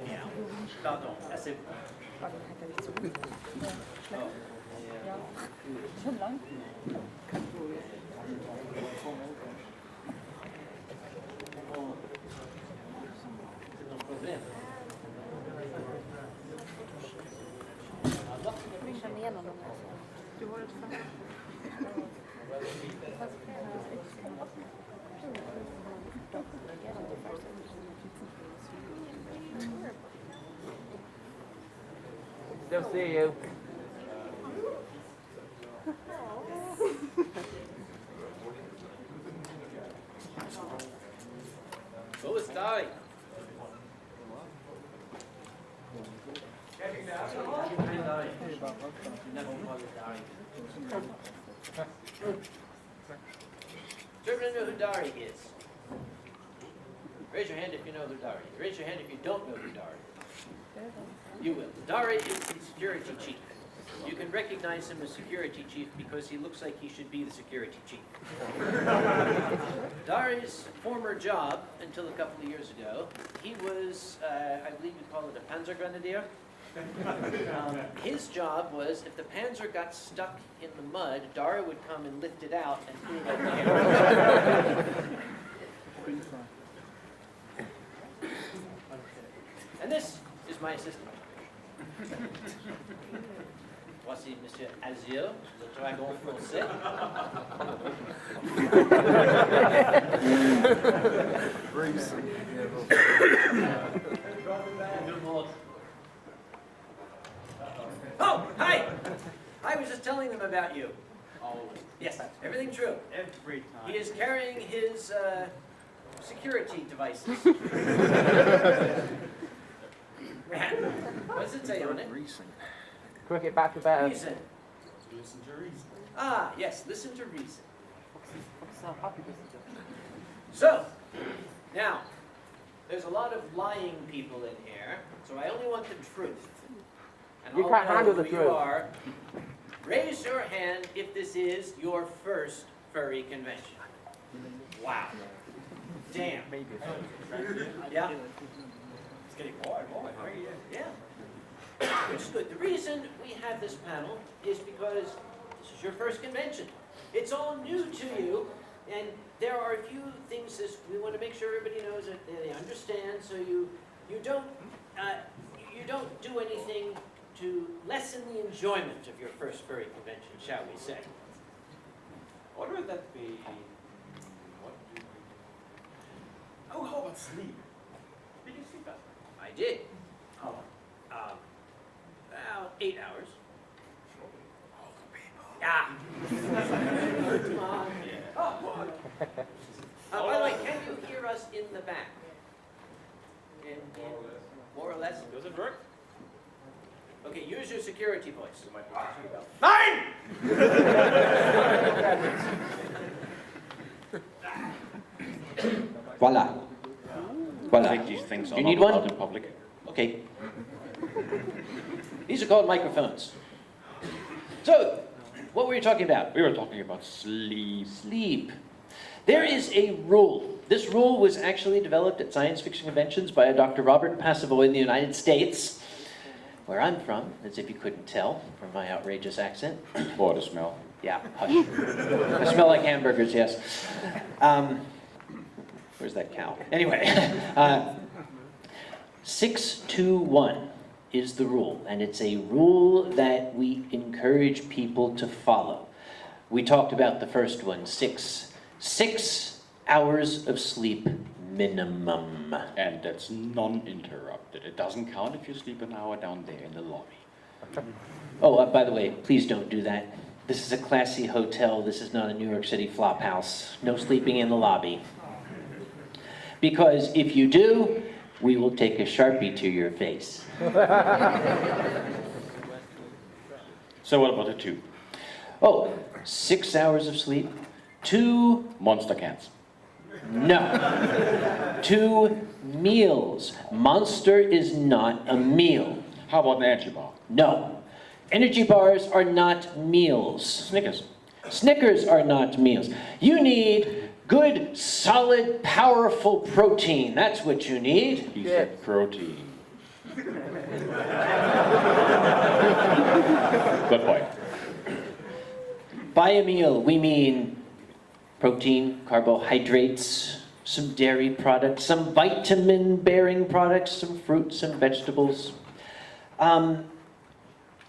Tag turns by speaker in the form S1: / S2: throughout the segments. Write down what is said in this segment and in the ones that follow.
S1: Bien. Pardon, assez bon.
S2: Schon lang?
S1: C'est un problème.
S2: Ich kann mehr noch mal. Du wolltest
S3: Still see you.
S1: Wo ist Dari? Does everyone know who Dari is? Raise your hand if you know who Dari is. Raise your hand if you don't know who Dari is. You will. Dari is the security chief. You can recognize him as security chief because he looks like he should be the security chief. Dari's former job, until a couple of years ago, he was, I believe you call it a Panzer Grenadier. His job was, if the Panzer got stuck in the mud, Dari would come and lift it out and put it over the air. And this is my assistant. Voici Monsieur Azure, le dragon français. Oh, hi! I was just telling them about you.
S4: Oh,
S1: Yes, everything true.
S4: every time.
S1: He is carrying his security devices. What does it say on it?
S3: Cricket back to better.
S1: Reason.
S4: Listen to reason.
S1: Ah, yes, listen to reason. So, now, there's a lot of lying people in here, so I only want the truth. And
S3: You
S1: I'll
S3: can't
S1: know
S3: handle the
S1: who
S3: truth.
S1: you are. Raise your hand if this is your first furry convention. Wow. Damn. Yeah?
S4: It's getting more and more.
S1: Yeah. Which is good. The reason we have this panel is because this is your first convention. It's all new to you, and there are a few things that we want to make sure everybody knows that they understand, so you don't do anything to lessen the enjoyment of your first furry convention, shall we say?
S4: What would that be? What do you... Oh, how about sleep? Did you sleep last night?
S1: I did.
S4: How long?
S1: About 8 hours.
S4: Oh, people.
S1: Yeah. Come on.
S4: Oh, what?
S1: By the way, can you hear us in the back? In more or less?
S4: Does it work?
S1: Okay, use your security voice.
S4: You might be able to.
S1: Mine!
S5: Voila. Voila.
S6: Take these things
S1: You
S6: are
S1: need
S6: not
S1: one?
S6: allowed in public.
S1: Okay. These are called microphones. So, what were you talking about?
S6: We were talking about sleep.
S1: Sleep. There is a rule. This rule was actually developed at science fiction conventions by a Dr. Robert Passavoy in the United States, where I'm from, as if you couldn't tell from my outrageous accent.
S6: Or the smell.
S1: Yeah, hush. I smell like hamburgers, yes. Where's that cow? Anyway, 6-2-1 is the rule, and it's a rule that we encourage people to follow. We talked about the first one, 6 hours of sleep minimum.
S6: And that's non-interrupted. It doesn't count if you sleep an hour down there in the lobby.
S1: Oh, by the way, please don't do that. This is a classy hotel. This is not a New York City flop house. No sleeping in the lobby. Because if you do, we will take a Sharpie to your face.
S6: So what about the 2?
S1: Oh, 6 hours of sleep. 2,
S6: Monster cans.
S1: no. 2 meals. Monster is not a meal.
S6: How about an energy bar?
S1: No. Energy bars are not meals.
S6: Snickers.
S1: Snickers are not meals. You need Good, solid, powerful protein. That's what you need.
S6: He said protein. Good point.
S1: By a meal, we mean protein, carbohydrates, some dairy products, some vitamin-bearing products, some fruits and vegetables.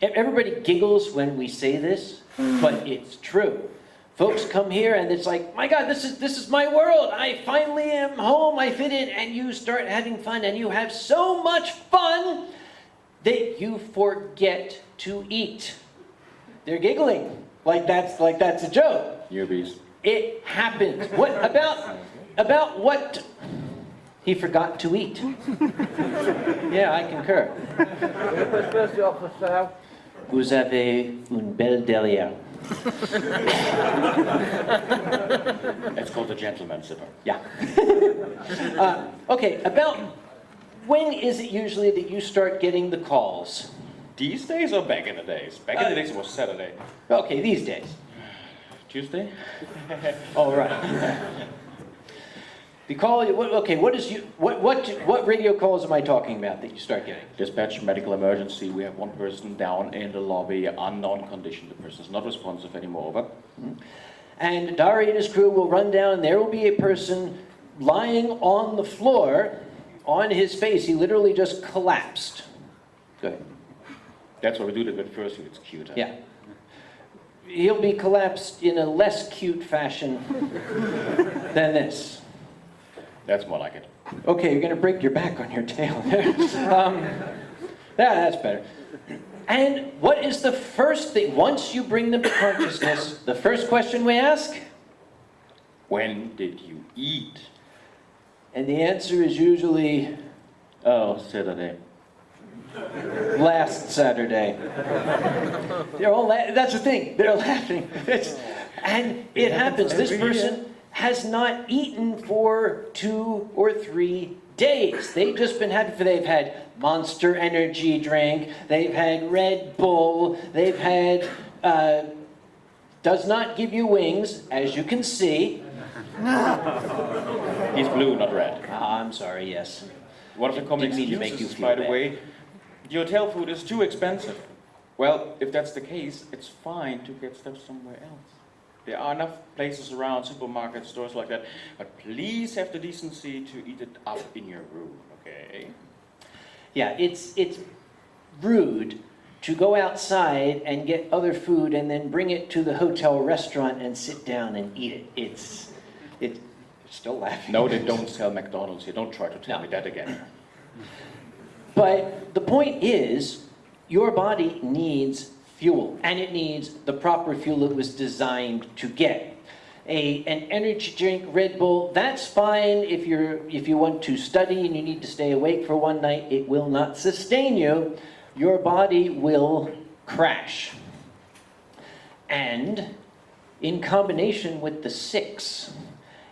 S1: Everybody giggles when we say this, but it's true. Folks come here and it's like, my God, this is my world. I finally am home. I fit in. And you start having fun, and you have so much fun that you forget to eat. They're giggling like that's a joke.
S6: Newbies.
S1: It happens. What about what he forgot to eat? Yeah, I concur. Vous avez une belle derrière.
S6: That's called a gentleman sipper.
S1: Yeah. Okay, about when is it usually that you start getting the calls?
S6: These days or back in the days? Back in the days it was Saturday.
S1: Okay, these days.
S6: Tuesday?
S1: All right. The call. What radio calls am I talking about that you start getting?
S6: Dispatch, medical emergency. We have one person down in the lobby, unknown condition. The person's not responsive anymore. Over.
S1: And Dari and his crew will run down, and there will be a person lying on the floor, on his face. He literally just collapsed. Go ahead.
S6: That's why we do that at first. It's cuter.
S1: Yeah. He'll be collapsed in a less cute fashion than this.
S6: That's more like it.
S1: Okay, you're going to break your back on your tail there. That's better. And what is the first thing, once you bring them to consciousness, the first question we ask?
S6: When did you eat?
S1: And the answer is usually,
S6: Oh, Saturday.
S1: last Saturday. They're all that's the thing, they're laughing. And it happens. This person has not eaten for 2 or 3 days. They've just been happy. They've had Monster Energy drink, they've had Red Bull, they've had, does not give you wings, as you can see.
S6: He's blue, not red.
S1: I'm sorry, yes.
S6: One of the common
S1: Didn't mean to make you
S6: excuses,
S1: feel
S6: by the
S1: bad.
S6: way, the hotel food is too expensive. Well, if that's the case, it's fine to get stuff somewhere else. There are enough places around, supermarkets, stores like that, but please have the decency to eat it up in your room, okay?
S1: Yeah, it's rude to go outside and get other food and then bring it to the hotel restaurant and sit down and eat it. It's still laughing.
S6: No, they don't sell McDonald's here. Don't try to tell
S1: No.
S6: me that again.
S1: But the point is, your body needs fuel, and it needs the proper fuel it was designed to get. An energy drink, Red Bull, that's fine if you want to study and you need to stay awake for one night. It will not sustain you. Your body will crash. And in combination with the 6,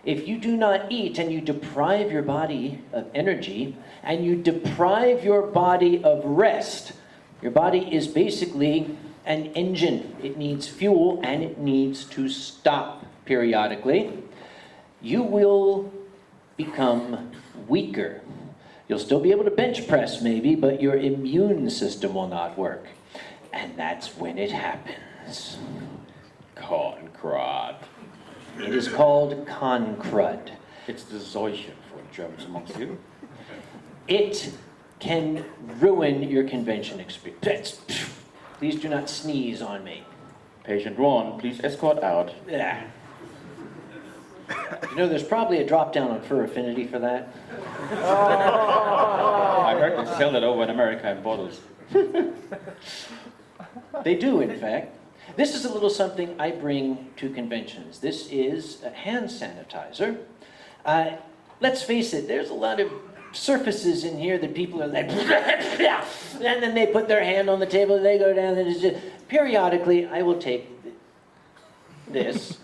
S1: if you do not eat and you deprive your body of energy and you deprive your body of rest, your body is basically an engine. It needs fuel and it needs to stop periodically. You will become weaker. You'll still be able to bench press maybe, but your immune system will not work. And that's when it happens.
S6: Corn crud.
S1: It is called Concrud.
S6: It's the Seuche for Germans amongst you.
S1: It can ruin your convention experience. Please do not sneeze on me.
S6: Patient 1, please escort out.
S1: Yeah. You know, there's probably a drop down on Fur Affinity for that.
S6: I heard they sell that over in America in bottles.
S1: They do, in fact. This is a little something I bring to conventions. This is a hand sanitizer. Let's face it, there's a lot of surfaces in here that people are like, and then they put their hand on the table, they go down, and it's just, periodically I will take this,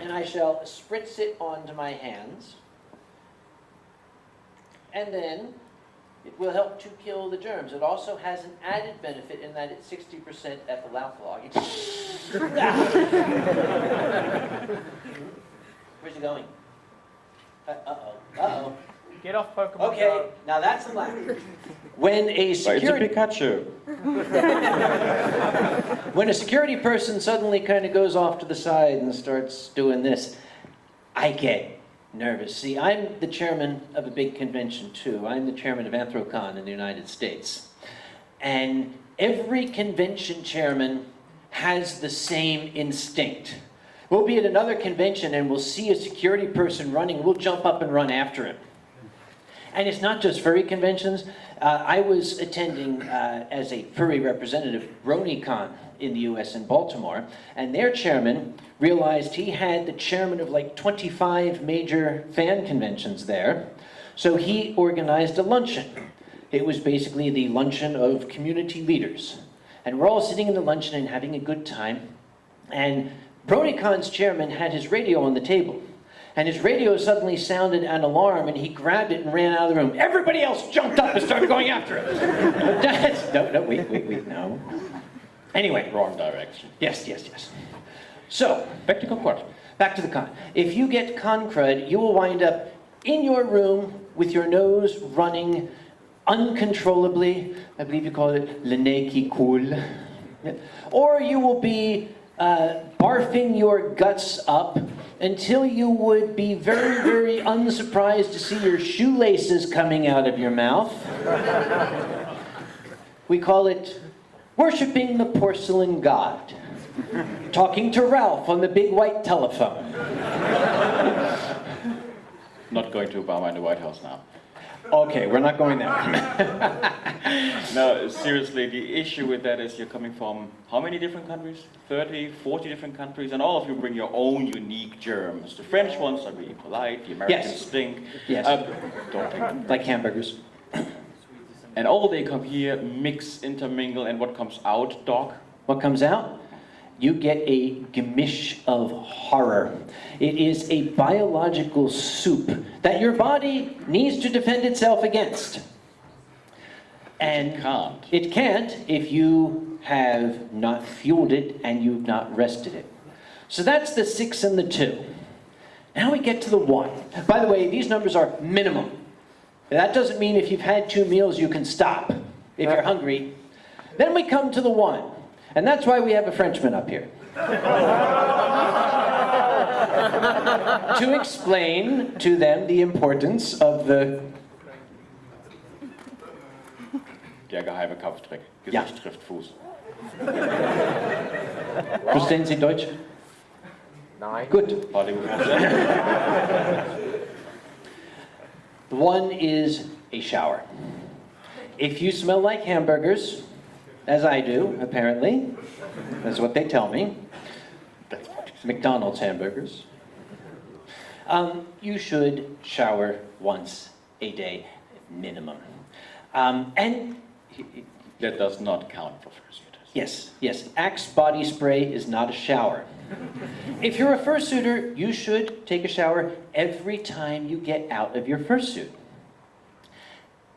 S1: and I shall spritz it onto my hands, and then it will help to kill the germs. It also has an added benefit in that it's 60% ethyl alcohol. Where's it going? Uh-oh.
S3: Get off Pokemon
S1: Okay,
S3: Go.
S1: now that's a laugh. When a
S6: But it's a
S1: security
S6: Pikachu.
S1: when a security person suddenly kind of goes off to the side and starts doing this, I get nervous. See, I'm the chairman of a big convention too. I'm the chairman of Anthrocon in the United States. And every convention chairman has the same instinct. We'll be at another convention and we'll see a security person running, we'll jump up and run after him. And it's not just furry conventions. I was attending as a furry representative BronyCon in the US in Baltimore, and their chairman realized he had the chairman of like 25 major fan conventions there. So he organized a luncheon. It was basically the luncheon of community leaders. And we're all sitting in the luncheon and having a good time. And BronyCon's chairman had his radio on the table. And his radio suddenly sounded an alarm, and he grabbed it and ran out of the room. Everybody else jumped up and started going after him. Wait, no. Anyway.
S6: Wrong direction.
S1: Yes. So,
S6: Back to Concord.
S1: back to the con. If you get con crud, you will wind up in your room with your nose running uncontrollably. I believe you call it le nez qui coule. Or you will be barfing your guts up until you would be very, very unsurprised to see your shoelaces coming out of your mouth. We call it worshiping the porcelain god. Talking to Ralph on the big white telephone.
S6: Not going to Obama in the White House now.
S1: Okay, we're not going there.
S6: No, seriously, the issue with that is you're coming from how many different countries? 30, 40 different countries, and all of you bring your own unique germs. The French ones are really polite, the Americans
S1: Yes.
S6: stink.
S1: Yes.
S6: Don't take them.
S1: Like hamburgers.
S6: And all they come here, mix, intermingle, and what comes out, Doc?
S1: What comes out? You get a gemisch of horror. It is a biological soup that your body needs to defend itself against. And
S6: It can't.
S1: It can't if you have not fueled it and you've not rested it. So that's the 6 and the 2. Now we get to the 1. By the way, these numbers are minimum. That doesn't mean if you've had 2 meals you can stop if you're hungry. Then we come to the 1. And that's why we have a Frenchman up here. To explain to them the importance of the...
S6: Der geheime Kampftrick.
S1: Ja.
S6: Gesicht trifft Fuß.
S1: Verstehen Sie Deutsch?
S3: Nein.
S1: Good.
S6: Hollywood.
S1: The 1 is a shower. If you smell like hamburgers, as I do, apparently, that's what they tell me, McDonald's hamburgers, you should shower once a day, minimum. And
S6: That does not count for fursuiters.
S1: yes, Axe body spray is not a shower. If you're a fursuiter, you should take a shower every time you get out of your fursuit.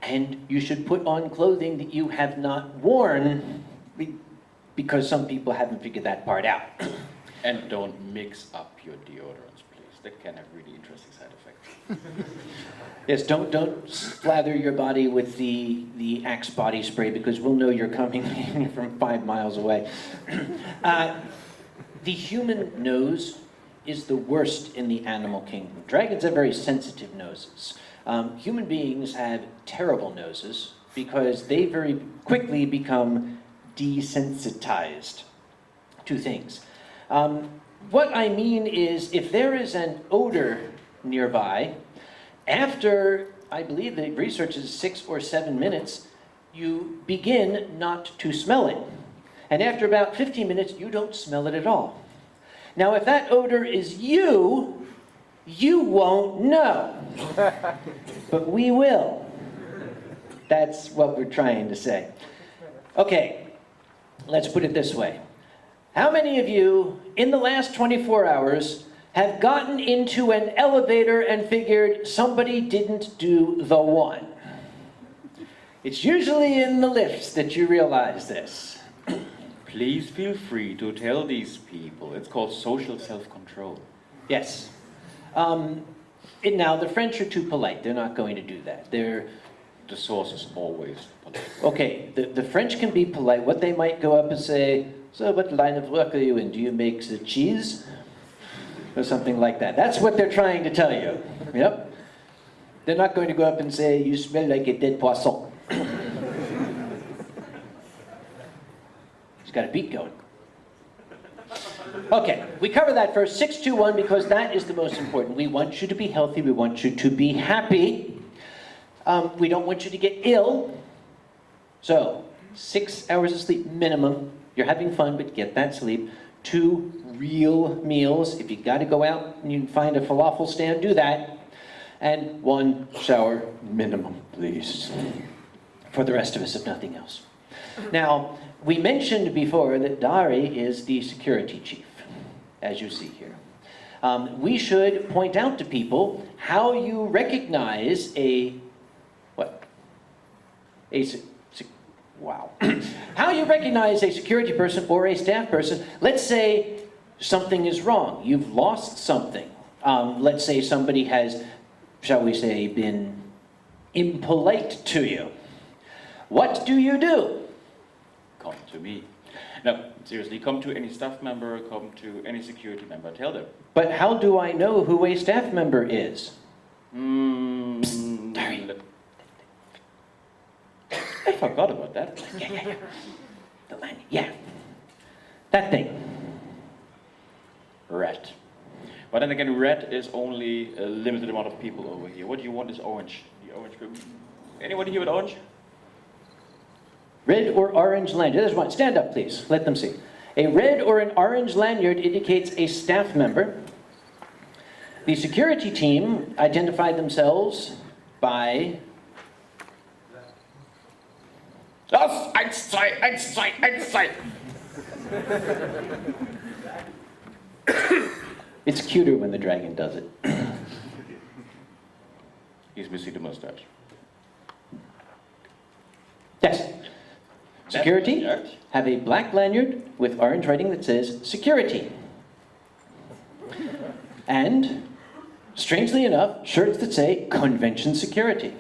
S1: And you should put on clothing that you have not worn, because some people haven't figured that part out.
S6: And don't mix up your deodorants, please. That can have really interesting side effects.
S1: Yes, don't slather your body with the Axe body spray, because we'll know you're coming from 5 miles away. The human nose is the worst in the animal kingdom. Dragons have very sensitive noses. Human beings have terrible noses because they very quickly become desensitized to things. What I mean is, if there is an odor nearby, after, I believe the research is 6 or 7 minutes, you begin not to smell it. And after about 15 minutes, you don't smell it at all. Now, if that odor is you won't know. But we will. That's what we're trying to say. Okay, let's put it this way. How many of you, in the last 24 hours, have gotten into an elevator and figured somebody didn't do the 1? It's usually in the lifts that you realize this.
S6: Please feel free to tell these people. It's called social self-control.
S1: Yes. Now, the French are too polite. They're not going to do that.
S6: The source is always polite.
S1: Okay, the French can be polite. What they might go up and say, so what line of work are you in? Do you make the cheese? Or something like that. That's what they're trying to tell you. Yep. They're not going to go up and say, you smell like a dead poisson. He's got a beat going. Okay, we cover that first, 621, because that is the most important. We want you to be healthy. We want you to be happy. We don't want you to get ill. So, 6 hours of sleep minimum. You're having fun, but get that sleep. 2 real meals. If you got to go out and you find a falafel stand, do that. And 1 shower minimum, please. For the rest of us, if nothing else. Now, we mentioned before that Dari is the security chief, as you see here. We should point out to people how you recognize wow. How you recognize a security person or a staff person. Let's say something is wrong. You've lost something. Let's say somebody has, shall we say, been impolite to you. What do you do?
S6: Come to me. No, seriously, come to any staff member, come to any security member, tell them.
S1: But how do I know who a staff member is?
S6: I forgot about that.
S1: Yeah. The line, yeah. That thing.
S6: Red. But then again, red is only a limited amount of people over here. What you want is orange. The orange group. Anybody here with orange?
S1: Red or orange lanyard. There's one. Stand up, please. Let them see. A red or an orange lanyard indicates a staff member. The security team identified themselves by...
S6: Das 1, 2, 1, 2, 1, 2.
S1: It's cuter when the dragon does it.
S6: He's missing the mustache.
S1: Yes. Security have a black lanyard with orange writing that says security. And, strangely enough, shirts that say convention security.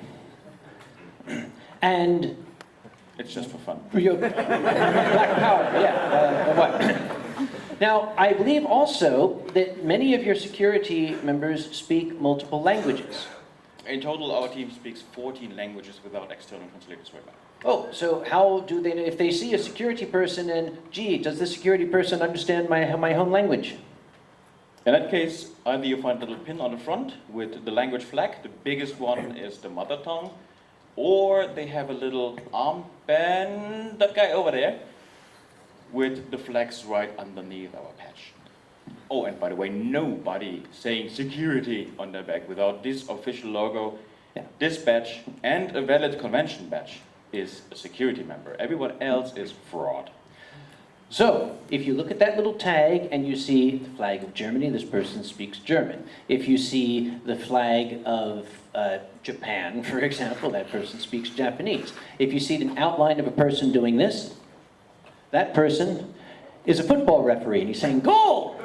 S1: And...
S6: It's just for fun.
S1: Black power, yeah. What? Now, I believe also that many of your security members speak multiple languages.
S6: In total, our team speaks 14 languages without external translators right now.
S1: Oh, so how do they know, if they see a security person and, gee, does the security person understand my home language?
S6: In that case, either you find a little pin on the front with the language flag, the biggest one is the mother tongue, or they have a little armband, that guy over there, with the flags right underneath our patch. Oh, and by the way, nobody saying security on their back without this official logo.
S1: Yeah.
S6: This badge and a valid convention badge is a security member. Everyone else is fraud.
S1: So, if you look at that little tag and you see the flag of Germany, this person speaks German. If you see the flag of Japan, for example, that person speaks Japanese. If you see an outline of a person doing this, that person is a football referee and he's saying, goal!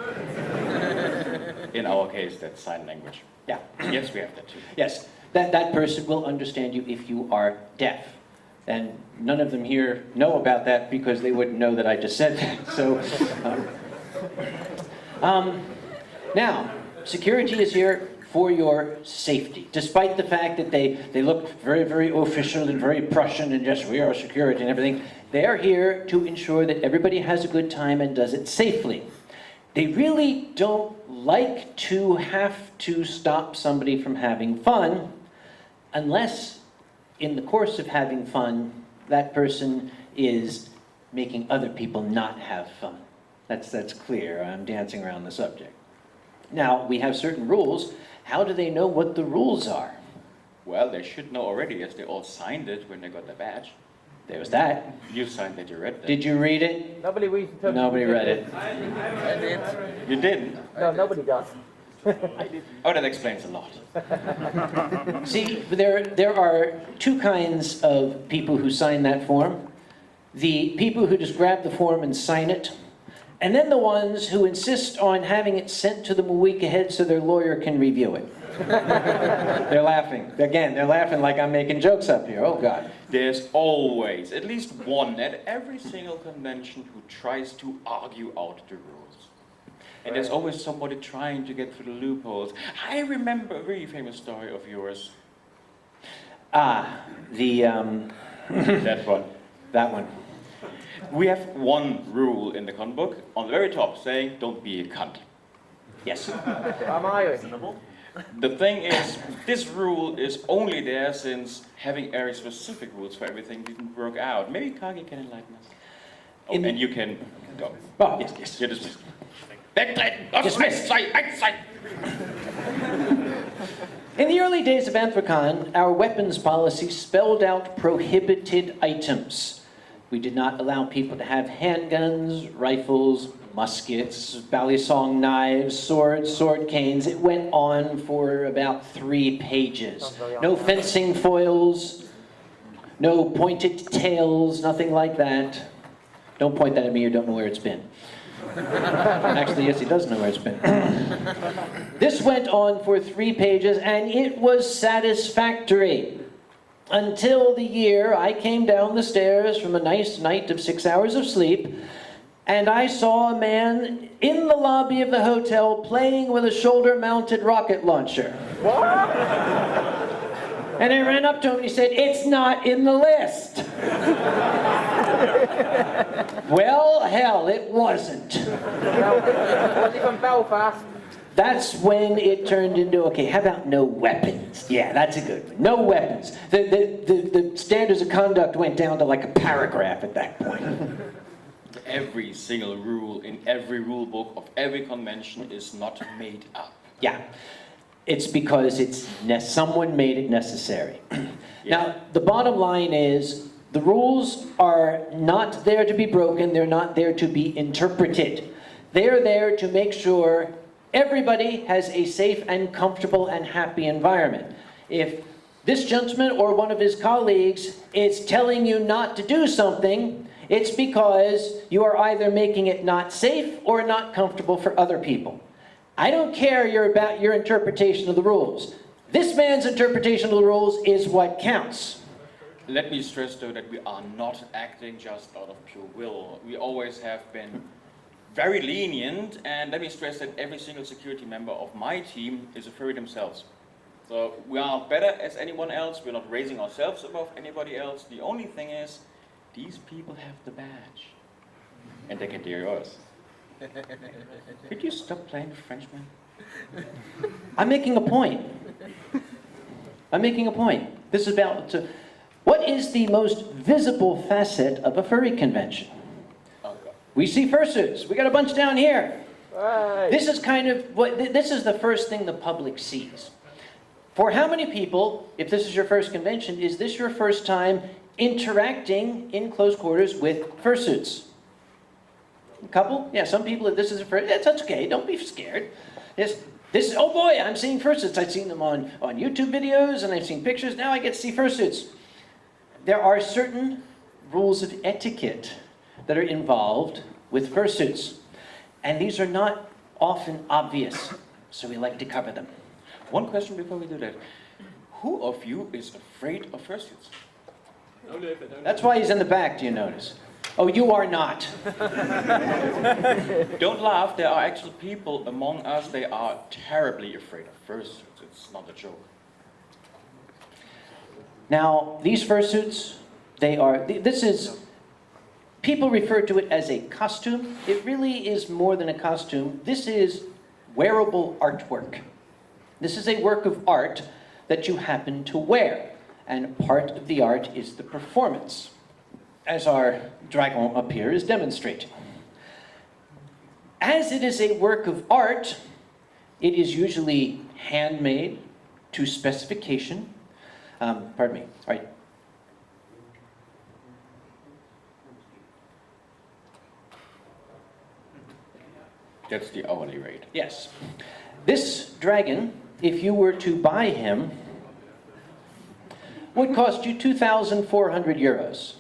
S6: In our case, that's sign language.
S1: Yeah.
S6: Yes, we have that too.
S1: Yes, that person will understand you if you are deaf. And none of them here know about that because they wouldn't know that I just said that. So, now, security is here for your safety. Despite the fact that they look very, very official and very Prussian and just, we are security and everything, they are here to ensure that everybody has a good time and does it safely. They really don't like to have to stop somebody from having fun unless in the course of having fun, that person is making other people not have fun. That's clear. I'm dancing around the subject. Now, we have certain rules. How do they know what the rules are?
S6: Well, they should know already, as they all signed it when they got their badge.
S1: There's that.
S6: You signed that, you read that.
S1: Did you read it?
S3: Nobody reads the
S1: Nobody read it.
S3: I did.
S6: You didn't?
S3: No, nobody does.
S6: Oh, that explains a lot.
S1: See, there are two kinds of people who sign that form. The people who just grab the form and sign it, and then the ones who insist on having it sent to them a week ahead so their lawyer can review it.
S5: They're laughing. Again, they're laughing like I'm making jokes up here. Oh, God.
S6: There's always at least one at every single convention who tries to argue out the rules. And there's always somebody trying to get through the loopholes. I remember a very famous story of yours.
S5: Ah,
S6: That one.
S5: that one.
S6: We have one rule in the con book on the very top saying, don't be a cunt.
S5: Yes.
S3: Am I reasonable?
S6: The thing is, this rule is only there since having very specific rules for everything didn't work out. Maybe Kagi can enlighten us. Oh, and you can go.
S5: Oh, yes, yes.
S6: You're dismissed. Dismissed.
S5: In the early days of Anthrocon, our weapons policy spelled out prohibited items. We did not allow people to have handguns, rifles, muskets, balisong knives, swords, sword canes. It went on for about 3 pages. No fencing foils, no pointed tails, nothing like that. Don't point that at me, you don't know where it's been. Actually, yes, he does know where it's been. This went on for 3 pages, and it was satisfactory. Until the year I came down the stairs from a nice night of 6 hours of sleep, and I saw a man in the lobby of the hotel playing with a shoulder-mounted rocket launcher.
S3: What?
S5: And I ran up to him and he said, "It's not in the list." Well, hell, it wasn't.
S3: Was it from Belfast?
S5: That's when it turned into, okay, how about no weapons? Yeah, that's a good one. No weapons. The standards of conduct went down to like a paragraph at that point.
S6: Every single rule in every rule book of every convention is not made up.
S5: Yeah. It's because someone made it necessary. Now, the bottom line is, the rules are not there to be broken, they're not there to be interpreted. They're there to make sure everybody has a safe and comfortable and happy environment. If this gentleman or one of his colleagues is telling you not to do something, it's because you are either making it not safe or not comfortable for other people. I don't care about your interpretation of the rules. This man's interpretation of the rules is what counts.
S6: Let me stress, though, that we are not acting just out of pure will. We always have been very lenient, and let me stress that every single security member of my team is a furry themselves. So we are better as anyone else. We're not raising ourselves above anybody else. The only thing is, these people have the badge, and they can do yours. Could you stop playing the Frenchman?
S5: I'm making a point. I'm making a point. This is about what is the most visible facet of a furry convention?
S6: Oh, God.
S5: We see fursuits. We got a bunch down here.
S3: Right.
S5: This is kind of this is the first thing the public sees. For how many people, if this is your first convention, is this your first time interacting in close quarters with fursuits? A couple? Yeah, some people, if this is a first, that's okay, don't be scared. This, oh boy, I'm seeing fursuits. I've seen them on YouTube videos, and I've seen pictures. Now I get to see fursuits. There are certain rules of etiquette that are involved with fursuits. And these are not often obvious, so we like to cover them.
S6: One question before we do that. Who of you is afraid of fursuits?
S5: That's why he's in the back, do you notice? Oh, you are not.
S6: Don't laugh, there are actual people among us, they are terribly afraid of fursuits. It's not a joke.
S5: Now, these fursuits, people refer to it as a costume. It really is more than a costume. This is wearable artwork. This is a work of art that you happen to wear. And part of the art is the performance, as our dragon up here is demonstrating. As it is a work of art, it is usually handmade to specification. Pardon me, all right.
S6: That's the hourly rate.
S5: Yes. This dragon, if you were to buy him, would cost you 2,400 euros.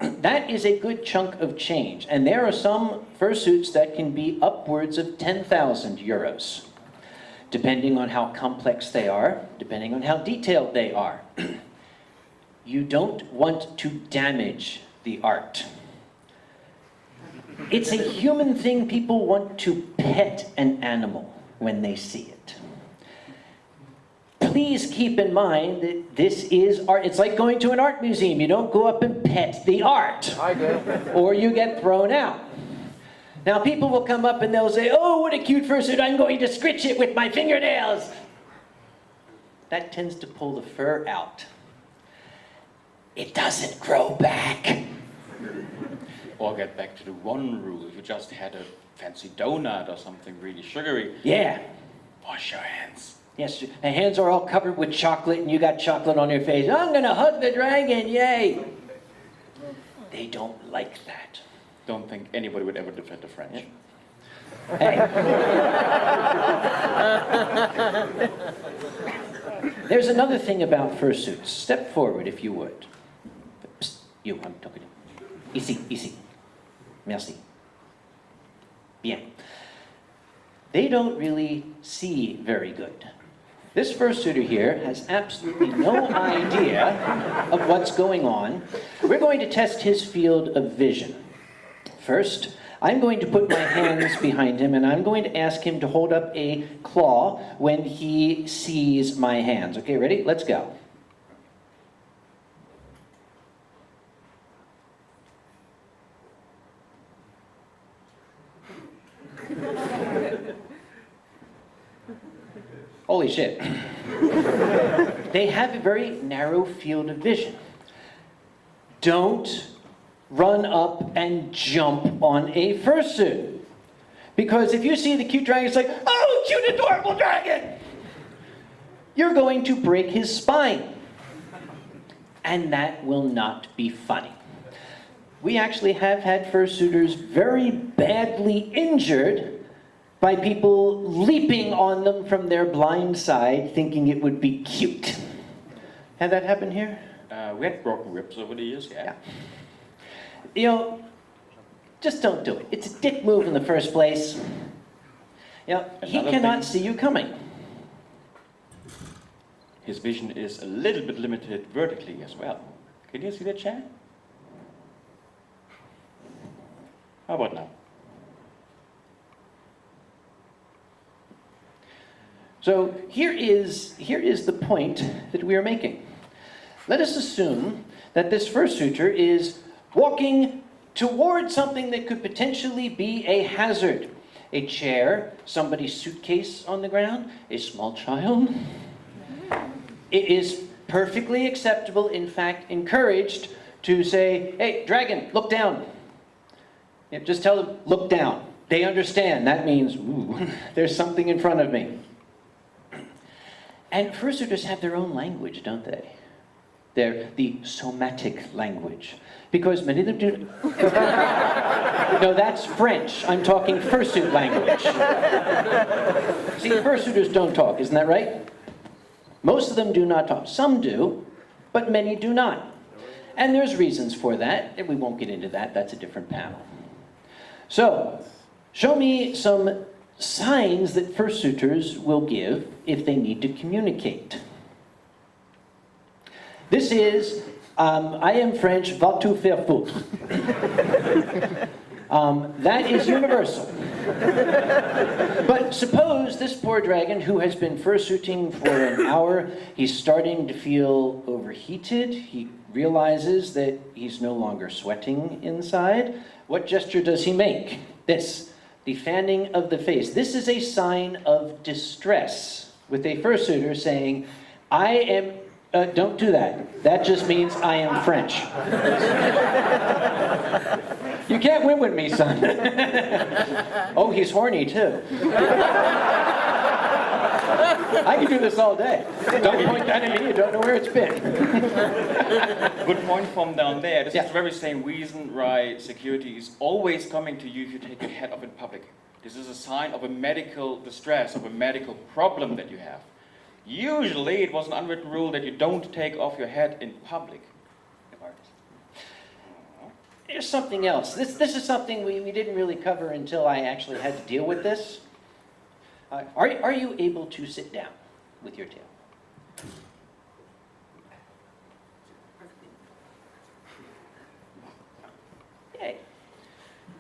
S5: That is a good chunk of change, and there are some fursuits that can be upwards of 10,000 euros. depending on how complex they are, depending on how detailed they are. You don't want to damage the art. It's a human thing. People want to pet an animal when they see it. Please keep in mind that this is art. It's like going to an art museum. You don't go up and pet the art.
S3: I do.
S5: Or you get thrown out. Now people will come up and they'll say, oh, what a cute fursuit, I'm going to scritch it with my fingernails. That tends to pull the fur out. It doesn't grow back.
S6: Or get back to the one rule. If you just had a fancy donut or something really sugary,
S5: Yeah.
S6: wash your hands.
S5: Yes, the hands are all covered with chocolate and you got chocolate on your face. I'm gonna hug the dragon, yay. They don't like that.
S6: Don't think anybody would ever defend the French.
S5: Hey. There's another thing about fursuits. Step forward if you would. Psst, you, I'm talking to you. Ici. Merci. Bien. They don't really see very good. This fursuiter here has absolutely no idea of what's going on. We're going to test his field of vision. First, I'm going to put my hands behind him and I'm going to ask him to hold up a claw when he sees my hands. Okay, ready? Let's go. Holy shit. They have a very narrow field of vision. Don't run up and jump on a fursuit. Because if you see the cute dragon, it's like, oh, cute, adorable dragon! You're going to break his spine. And that will not be funny. We actually have had fursuiters very badly injured by people leaping on them from their blind side, thinking it would be cute. Had that happen here?
S6: We had broken ribs over the years, yeah.
S5: You know, just don't do it. It's a dick move in the first place. You know, he
S6: Another
S5: cannot
S6: thing-
S5: see you coming.
S6: His vision is a little bit limited vertically as well. Can you see that, Chad? How about now?
S5: So here is the point that we are making. Let us assume that this fursuiter is walking toward something that could potentially be a hazard. A chair, somebody's suitcase on the ground, a small child. It is perfectly acceptable, in fact, encouraged to say, hey, dragon, look down. Yeah, just tell them, look down. They understand. That means, ooh, there's something in front of me. And fursuiters have their own language, don't they? They're the somatic language. Because many of them do... No, that's French. I'm talking fursuit language. See, fursuiters don't talk, isn't that right? Most of them do not talk. Some do, but many do not. And there's reasons for that, and we won't get into that. That's a different panel. So, show me some signs that fursuiters will give if they need to communicate. This is, I am French, va-tu faire foutre. That is universal. But suppose this poor dragon who has been fursuiting for an hour, he's starting to feel overheated. He realizes that he's no longer sweating inside. What gesture does he make? This, the fanning of the face. This is a sign of distress with a fursuiter saying, I am, don't do that. That just means I am French. You can't win with me, son. Oh, he's horny too. I can do this all day. Don't point that at me, you don't know where it's been.
S6: Good point from down there. This
S5: Yeah.
S6: is the very same reason why security is always coming to you if you take your head off in public. This is a sign of a medical distress, of a medical problem that you have. Usually it was an unwritten rule that you don't take off your head in public.
S5: There's something else. This is something we didn't really cover until I actually had to deal with this. Are you able to sit down with your tail? Yay.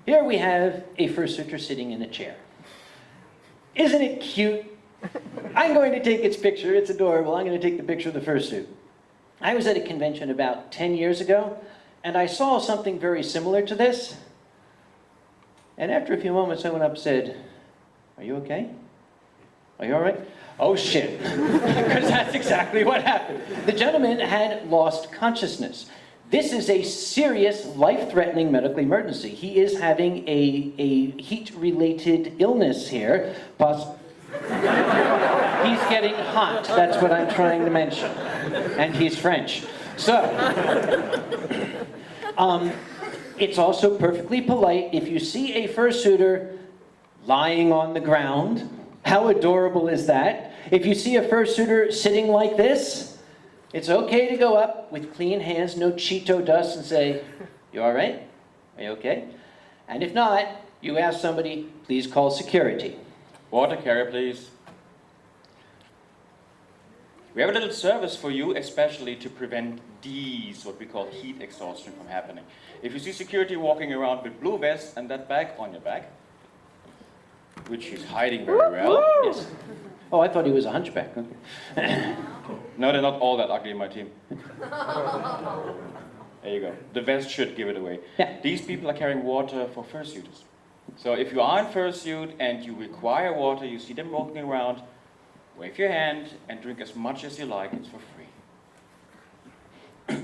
S5: Here we have a fursuiter sitting in a chair. Isn't it cute? I'm going to take its picture. It's adorable. I'm going to take the picture of the fursuit. I was at a convention about 10 years ago, and I saw something very similar to this. And after a few moments, someone up said, "Are you okay? Are you all right?" Oh, shit. Because that's exactly what happened. The gentleman had lost consciousness. This is a serious, life-threatening medical emergency. He is having a heat-related illness here. He's getting hot. That's what I'm trying to mention. And he's French. So, it's also perfectly polite if you see a fursuiter lying on the ground. How adorable is that? If you see a fursuiter sitting like this, it's okay to go up with clean hands, no Cheeto dust, and say, "You all right? Are you okay?" And if not, you ask somebody, "Please call security."
S6: Water carrier, please. We have a little service for you, especially to prevent these, what we call heat exhaustion, from happening. If you see security walking around with blue vest and that bag on your back, which he's hiding very well.
S5: Yes. Oh, I thought he was a hunchback. Okay.
S6: No, they're not all that ugly in my team. There you go. The vest should give it away.
S5: Yeah.
S6: These people are carrying water for fursuiters. So if you are in fursuit and you require water, you see them walking around, wave your hand and drink as much as you like. It's for free.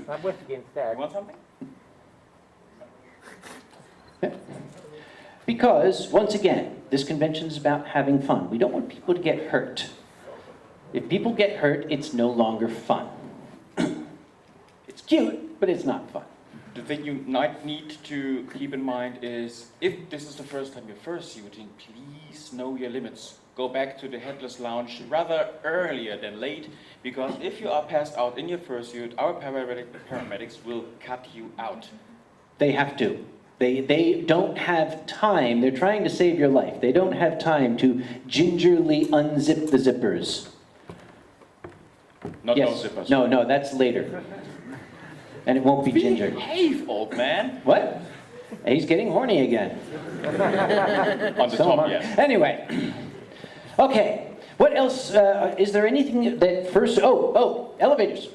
S3: I'm whiskey instead.
S6: You want something?
S5: Because, once again, this convention is about having fun. We don't want people to get hurt. If people get hurt, it's no longer fun. It's cute, but it's not fun.
S6: The thing you might need to keep in mind is, if this is the first time you're fursuiting, please know your limits. Go back to the headless lounge rather earlier than late, because if you are passed out in your fursuit, our paramedics will cut you out.
S5: They have to. They don't have time. They're trying to save your life. They don't have time to gingerly unzip the zippers.
S6: Not
S5: Yes.
S6: those zippers.
S5: No, that's later. And it won't be ginger.
S6: Behave, old man.
S5: What? He's getting horny again.
S6: On the
S5: So am
S6: top,
S5: I.
S6: yes.
S5: Anyway. Okay. What else? Is there anything that first... Oh, elevators.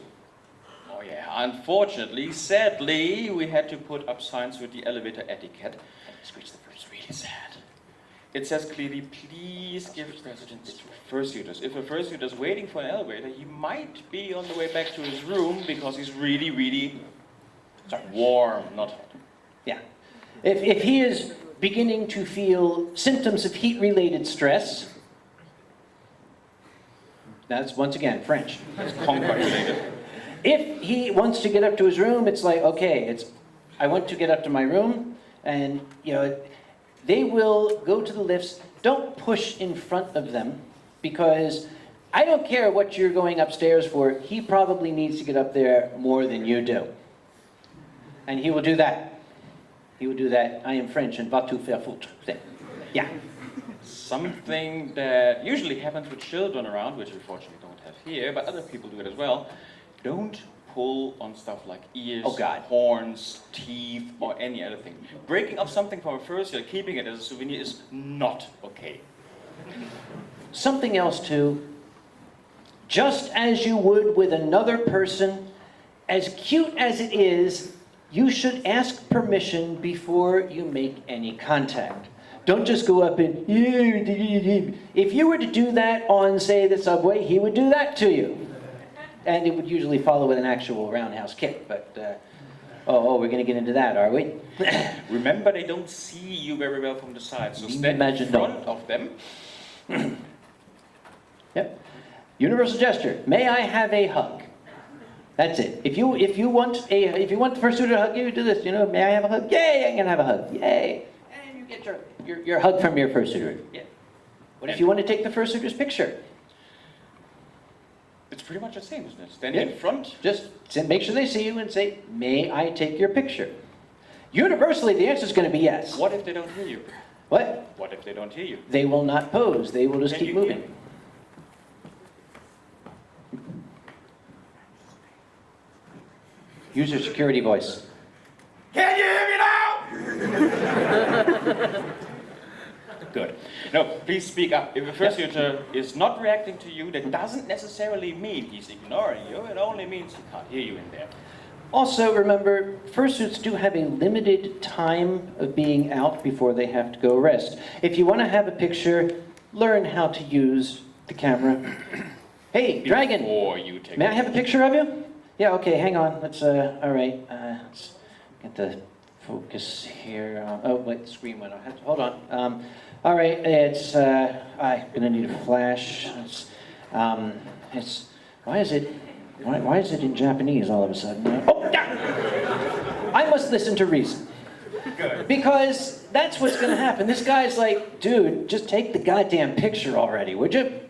S6: Oh yeah, unfortunately, sadly, we had to put up signs with the elevator etiquette. Which the first really sad. It says clearly, please give precedence to fursuiters. If a fursuiter is waiting for an elevator, he might be on the way back to his room because he's really, really warm, not hot.
S5: Yeah. If he is beginning to feel symptoms of heat-related stress, that's, once again, French.
S6: It's comfort related.
S5: If he wants to get up to his room, it's like, okay, I want to get up to my room, and, they will go to the lifts. Don't push in front of them, because I don't care what you're going upstairs for. He probably needs to get up there more than you do. And he will do that. He will do that. I am French, and va-tu faire foutre. Yeah.
S6: Something that usually happens with children around, which we fortunately don't have here, but other people do it as well. Don't pull on stuff like ears,
S5: Oh, God.
S6: horns, teeth, or any other thing. Breaking up something from a fursuit, keeping it as a souvenir is not okay.
S5: Something else too, just as you would with another person, as cute as it is, you should ask permission before you make any contact. Don't just go up and, if you were to do that on, say, the subway, he would do that to you. And it would usually follow with an actual roundhouse kick, but, we're going to get into that, are we?
S6: Remember, they don't see you very well from the side, so stand in front of them.
S5: Yep. Universal gesture. May I have a hug? That's it. If you want the fursuiter to hug you, do this. May I have a hug? Yay! I'm gonna have a hug. Yay! And you get your hug from your fursuiter. Yeah. What if you want to take the fursuiter's picture?
S6: It's pretty much the same, isn't it? Standing in front.
S5: Just make sure they see you and say, "May I take your picture?" Universally, the answer is going to be yes.
S6: What if they don't hear you?
S5: What?
S6: What if they don't hear you?
S5: They will not pose. They will just
S6: Can
S5: keep
S6: you
S5: moving. Use your security voice.
S6: Can you hear me now? Good. No, please speak up. If a fursuiter is not reacting to you, that doesn't necessarily mean he's ignoring you. It only means he can't hear you in there.
S5: Also, remember, fursuits do have a limited time of being out before they have to go rest. If you want to have a picture, learn how to use the camera. Hey, Dragon,
S6: Before you take
S5: may I have a picture of you? Yeah, okay, hang on. Let's, all right, let's get the focus here. Oh, wait, the screen went off. Hold on. All right, it's, I'm gonna need a flash. Why is it in Japanese all of a sudden? Oh, yeah. I must listen to reason.
S6: Good.
S5: Because that's what's gonna happen. This guy's like, dude, just take the goddamn picture already, would you?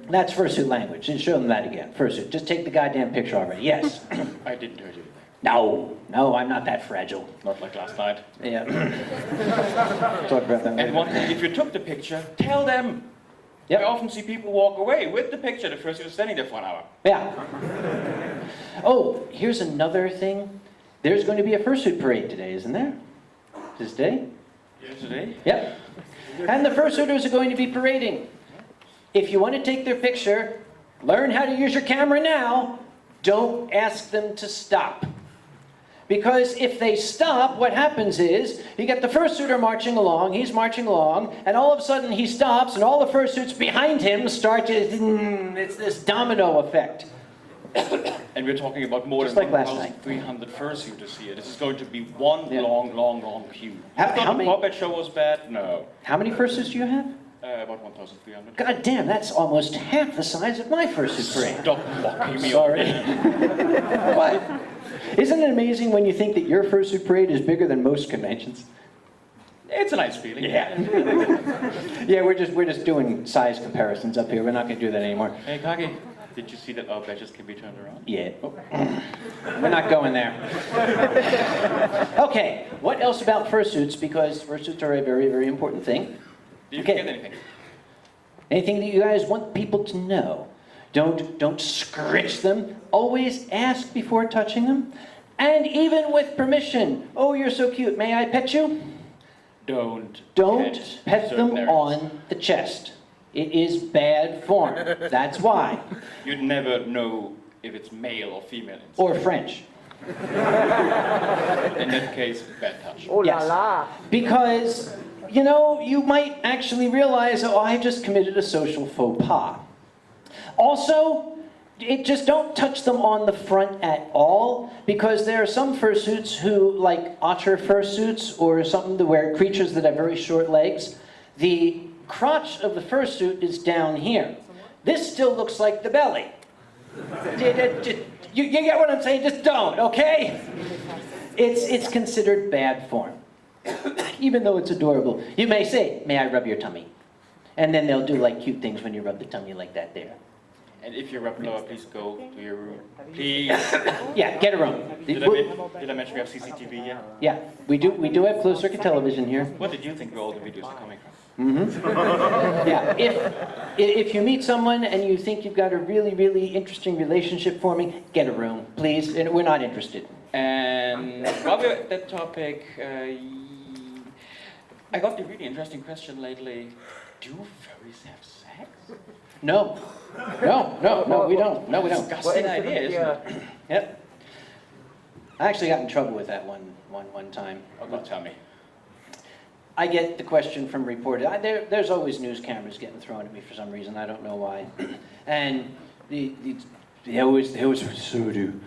S5: That's fursuit language. Show them that again. Fursuit, just take the goddamn picture already. Yes.
S6: I didn't hurt you.
S5: No, I'm not that fragile.
S6: Not like last night.
S5: Yeah. Talk about that
S6: And
S5: later.
S6: one thing, if you took the picture, tell them.
S5: Yep.
S6: I often see people walk away with the picture. The fursuiter is standing there for an hour.
S5: Yeah. Oh, here's another thing. There's going to be a fursuit parade today, isn't there? This day?
S6: Yesterday?
S5: Yep. And the fursuiters are going to be parading. If you want to take their picture, learn how to use your camera now. Don't ask them to stop. Because if they stop, what happens is, you get the fursuiter marching along, he's marching along, and all of a sudden he stops, and all the fursuits behind him start to, it's this domino effect.
S6: And we're talking about more
S5: Just
S6: than
S5: like last night.
S6: 1,300 fursuiters here. This is going to be one
S5: Yeah.
S6: long queue.
S5: How-
S6: I thought
S5: how
S6: the
S5: many-
S6: puppet show was bad? No.
S5: How many fursuits do you have?
S6: About 1,300.
S5: God damn, that's almost half the size of my fursuit parade.
S6: Stop mocking me.
S5: Sorry. What? Isn't it amazing when you think that your fursuit parade is bigger than most conventions?
S6: It's a nice feeling.
S5: Yeah. Yeah, we're just doing size comparisons up here. We're not going to do that anymore.
S6: Hey, Kage, did you see that our badges can be turned around?
S5: Yeah. We're not going there. Okay, what else about fursuits? Because fursuits are a very, very important thing.
S6: Did you
S5: Okay.
S6: forget anything?
S5: Anything that you guys want people to know? Don't scritch them. Always ask before touching them. And even with permission. Oh, you're so cute. May I pet you?
S6: Don't
S5: Pet them
S6: certain areas.
S5: on the chest. It is bad form. That's why.
S6: You'd never know if it's male or female.
S5: Or French.
S6: In that case, bad touch.
S3: Oh la
S5: Yes.
S3: la.
S5: Because, you know, you might actually realize, oh, I just committed a social faux pas. Also, just don't touch them on the front at all, because there are some fursuits who, like otter fursuits or something, to wear creatures that have very short legs. The crotch of the fursuit is down here. This still looks like the belly. You get what I'm saying? Just don't, okay? It's considered bad form, even though it's adorable. You may say, may I rub your tummy? And then they'll do like cute things when you rub the tummy like that there.
S6: And if you're up lower, please go to your room. Please.
S5: Yeah, get a room.
S6: Did I mention we have CCTV here?
S5: Yeah, we do have closed circuit television here.
S6: What did you think where all the videos are coming from?
S5: Yeah, if you meet someone and you think you've got a really, really interesting relationship forming, get a room, please. And we're not interested.
S6: And while we're at that topic, I got a really interesting question lately. Do furries have sex?
S5: No, we don't. No, we don't.
S6: Disgusting idea, isn't it?
S5: Yep. I actually got in trouble with that one time.
S6: Oh, God, tell me.
S5: I get the question from reporters. There's always news cameras getting thrown at me for some reason. I don't know why. And they always so do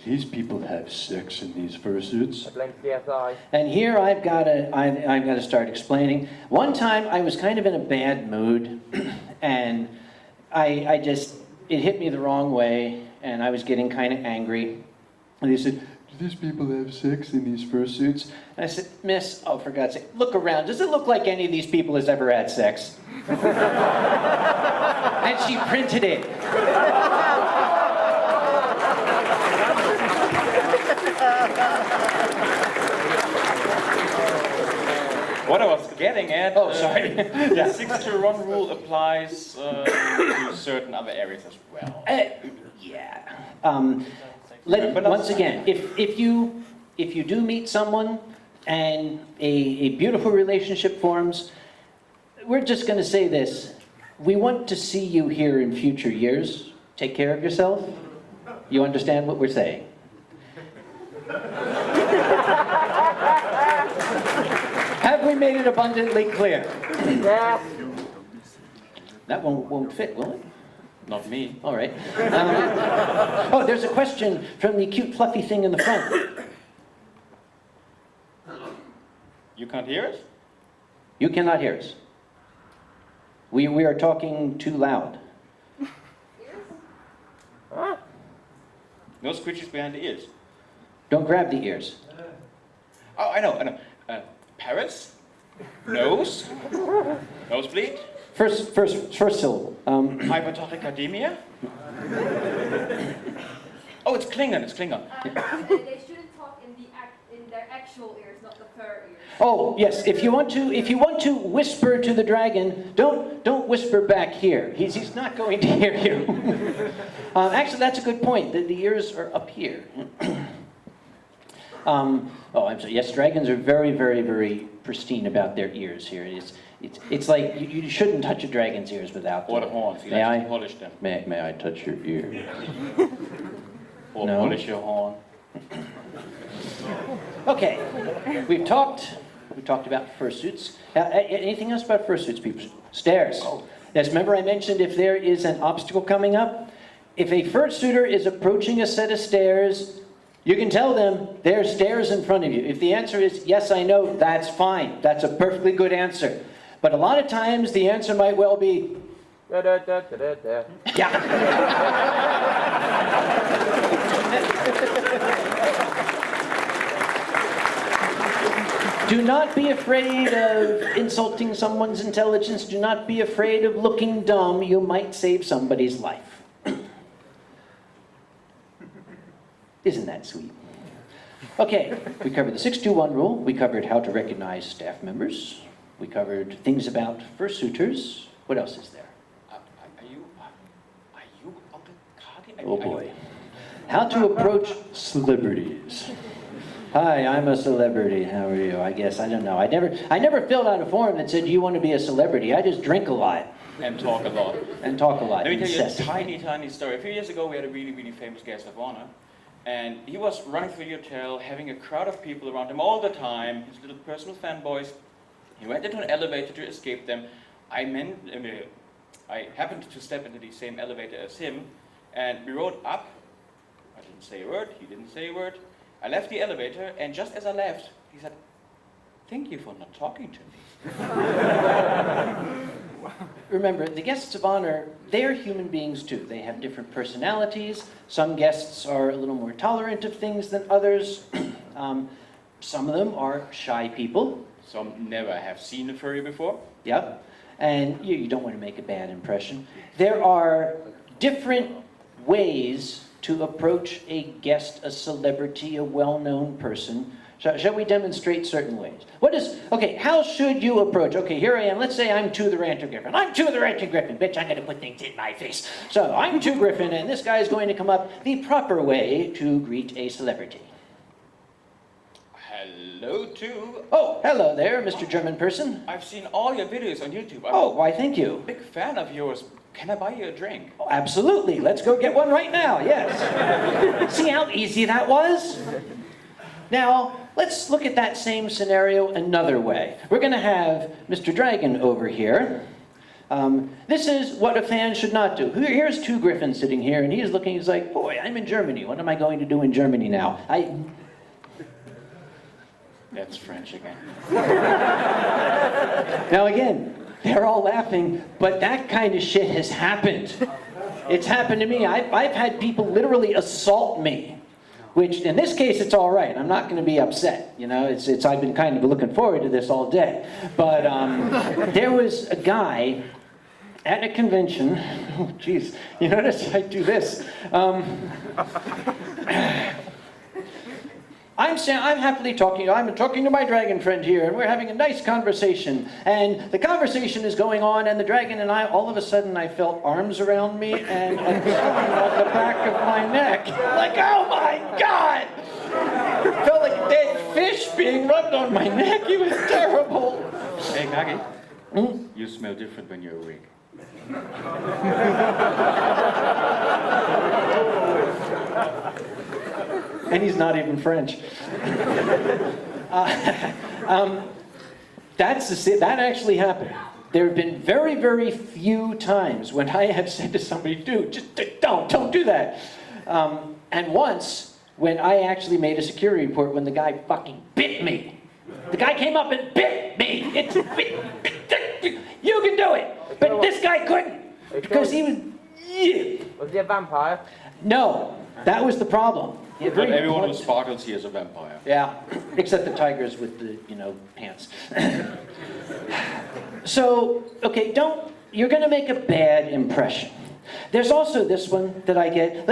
S5: these people have sex in these fursuits?
S3: I blame CSI.
S5: And here I've got to start explaining. One time I was kind of in a bad mood, and it hit me the wrong way, and I was getting kind of angry. And they said, do these people have sex in these fursuits? And I said, Miss, oh, for God's sake, look around. Does it look like any of these people has ever had sex? And she printed it.
S6: What I was getting at.
S5: Oh, sorry.
S6: The 6-to-1 rule applies to certain other areas as well.
S5: Yeah. Once again, if you do meet someone and a beautiful relationship forms, we're just going to say this. We want to see you here in future years. Take care of yourself. You understand what we're saying? Have we made it abundantly clear?
S3: Yes.
S5: That won't fit, will it?
S6: Not me.
S5: All right. Oh, there's a question from the cute fluffy thing in the front.
S6: You can't hear us?
S5: You cannot hear us. We are talking too loud.
S6: No screeches behind the ears.
S5: Don't grab the ears.
S6: Oh, I know. Parrots? Nose? Nosebleed?
S5: First syllable.
S6: Hypertonicademia? Oh, it's Klingon.
S7: They shouldn't talk in their actual ears, not the fur ears.
S5: Oh, yes. If you want to whisper to the dragon, don't whisper back here. He's not going to hear you. Actually, that's a good point. The ears are up here. I'm sorry. Yes, dragons are very, very, very pristine about their ears here. It's like you shouldn't touch a dragon's ears without
S6: Or the
S5: them.
S6: horns. He
S5: May
S6: likes
S5: I?
S6: to polish them.
S5: May I touch your ear?
S6: Or
S5: No.
S6: polish your horn.
S5: Okay, we've talked about fursuits. Anything else about fursuits, people? Stairs. Yes, remember I mentioned if there is an obstacle coming up? If a fursuiter is approaching a set of stairs, you can tell them there's stairs in front of you. If the answer is, yes, I know, that's fine. That's a perfectly good answer. But a lot of times the answer might well be,
S3: Da, da, da, da, da, da.
S5: yeah. Do not be afraid of insulting someone's intelligence. Do not be afraid of looking dumb. You might save somebody's life. Isn't that sweet? Okay, we covered the 6-2-1 rule. We covered how to recognize staff members. We covered things about fursuiters. What else is there?
S6: Are you on the card?
S5: Oh boy. How to approach celebrities. Hi, I'm a celebrity. How are you? I guess, I don't know. I never filled out a form that said, do you want to be a celebrity? I just drink a lot.
S6: And talk a lot.
S5: And talk a lot.
S6: Let me tell you a
S5: incessantly.
S6: tiny story. A few years ago, we had a really, really famous guest of honor. And he was running through the hotel, having a crowd of people around him all the time, his little personal fanboys. He went into an elevator to escape them. I happened to step into the same elevator as him, and we rode up. I didn't say a word, he didn't say a word. I left the elevator, and just as I left, he said, "Thank you for not talking to me."
S5: Remember, the guests of honor, they are human beings too. They have different personalities. Some guests are a little more tolerant of things than others. Some of them are shy people.
S6: Some never have seen a furry before.
S5: Yep. And you don't want to make a bad impression. There are different ways to approach a guest, a celebrity, a well-known person. Shall we demonstrate certain ways? How should you approach? Okay, here I am. Let's say I'm 2 the Rancher Griffin. I'm 2 the Rancher Griffin. Bitch, I'm going to put things in my face. So I'm 2 Griffin, and this guy's going to come up the proper way to greet a celebrity.
S6: Hello, too.
S5: Oh, hello there, Mr. German person.
S6: I've seen all your videos on YouTube.
S5: Oh, why, thank you.
S6: I'm a big fan of yours. Can I buy you a drink?
S5: Oh, absolutely. Let's go get one right now, yes. See how easy that was? Now, let's look at that same scenario another way. We're going to have Mr. Dragon over here. This is what a fan should not do. Here's 2 Griffins sitting here, and he's looking, he's like, boy, I'm in Germany. What am I going to do in Germany now?
S6: That's French again.
S5: Now again, they're all laughing, but that kind of shit has happened. It's happened to me. I've had people literally assault me, which in this case it's all right. I'm not going to be upset. You know, I've been kind of looking forward to this all day. But there was a guy at a convention. Oh, geez, you notice I do this. I'm happily talking. I'm talking to my dragon friend here, and we're having a nice conversation. And the conversation is going on, and the dragon and I, all of a sudden, I felt arms around me and a tongue on the back of my neck. Like, oh my God! Felt like a dead fish being rubbed on my neck. It was terrible.
S6: Hey, Kagi, you smell different when you're awake.
S5: And he's not even French. That actually happened. There have been very, very few times when I have said to somebody, dude, just don't do that. And once, when I actually made a security report when the guy fucking bit me. The guy came up and bit me. You can do it, but this guy couldn't because he was.
S3: Was he a vampire?
S5: No, that was the problem.
S6: But everyone who sparkles here is a vampire.
S5: Yeah, except the tigers with the, pants. So, okay, you're gonna make a bad impression. There's also this one that I get.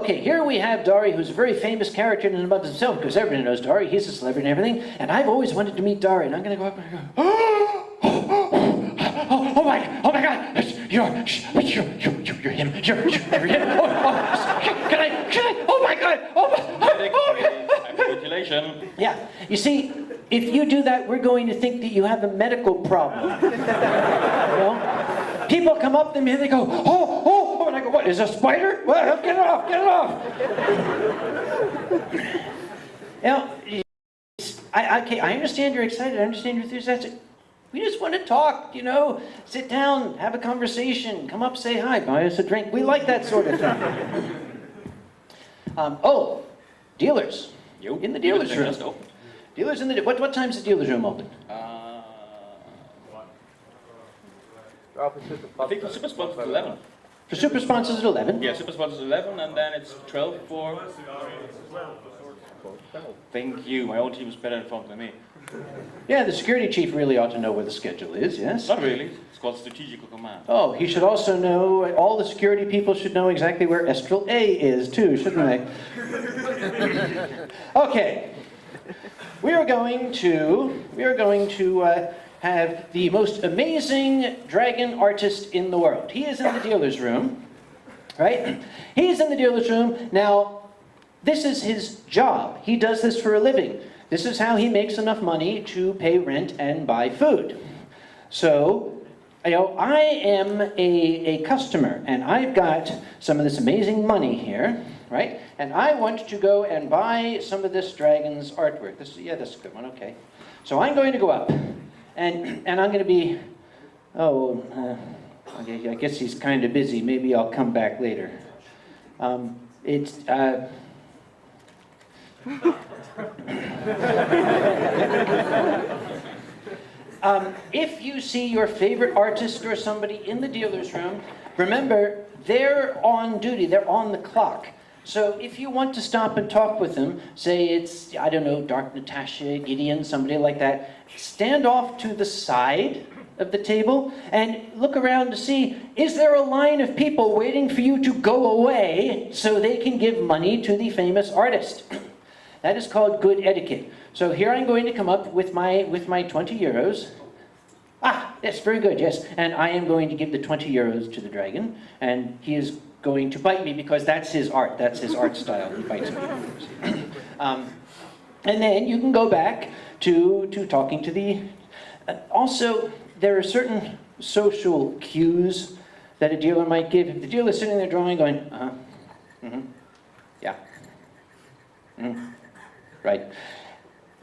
S5: Here we have Dari, who's a very famous character in and of himself, because everybody knows Dari, he's a celebrity and everything, and I've always wanted to meet Dari, and I'm gonna go up and go, oh my God, you're him, you're him, can I, oh my God,
S6: Congratulations.
S5: Yeah, you see, if you do that, we're going to think that you have a medical problem. People come up to me and they go, oh, and I go, what, is a spider? Well, get it off. I understand you're excited, I understand you're enthusiastic. We just want to talk, sit down, have a conversation, come up, say hi, buy us a drink. We like that sort of thing. Dealers. In the dealer's room. Dealers in the, what time's the dealer's room open?
S6: I think for super sponsors 11.
S5: For super sponsors at 11?
S6: Yeah, super sponsors 11, and then it's 12 for. Thank you. My own team is better informed than me.
S5: Yeah, the security chief really ought to know where the schedule is, yes?
S6: Not really. It's called strategical command.
S5: Oh, he should also know, all the security people should know exactly where Estral A is, too, shouldn't they? Okay. We are going to have the most amazing dragon artist in the world. He is in the dealer's room, right? He's in the dealer's room. Now, this is his job. He does this for a living. This is how he makes enough money to pay rent and buy food. So, I am a customer, and I've got some of this amazing money here, right? And I want to go and buy some of this dragon's artwork. This is a good one, okay. So I'm going to go up, and I'm going to be, okay, I guess he's kind of busy. Maybe I'll come back later. If you see your favorite artist or somebody in the dealer's room, remember, they're on duty, they're on the clock. So if you want to stop and talk with them, say it's, I don't know, Dark Natasha, Gideon, somebody like that, stand off to the side of the table and look around to see, is there a line of people waiting for you to go away so they can give money to the famous artist? That is called good etiquette. So here I'm going to come up with my 20 euros. Yes, very good, yes. And I am going to give the 20 euros to the dragon, and he is going to bite me because that's his art style. He bites me. And then you can go back to talking to the... also, there are certain social cues that a dealer might give. If the dealer's sitting there drawing, going, yeah, right.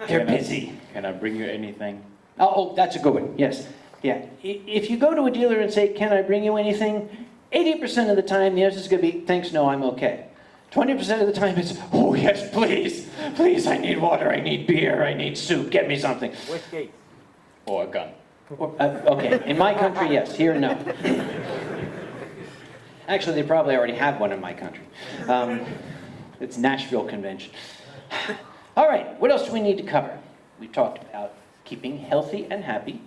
S5: They're busy.
S6: Can I bring you anything?
S5: Oh, that's a good one, yes. Yeah. If you go to a dealer and say, can I bring you anything? 80% of the time, the answer is going to be, thanks, no, I'm okay. 20% of the time, it's, oh, yes, please. Please, I need water, I need beer, I need soup, get me something.
S3: Whiskey.
S6: Or a gun.
S5: Okay, in my country, yes. Here, no. Actually, they probably already have one in my country. It's Nashville Convention. All right, what else do we need to cover? We've talked about keeping healthy and happy.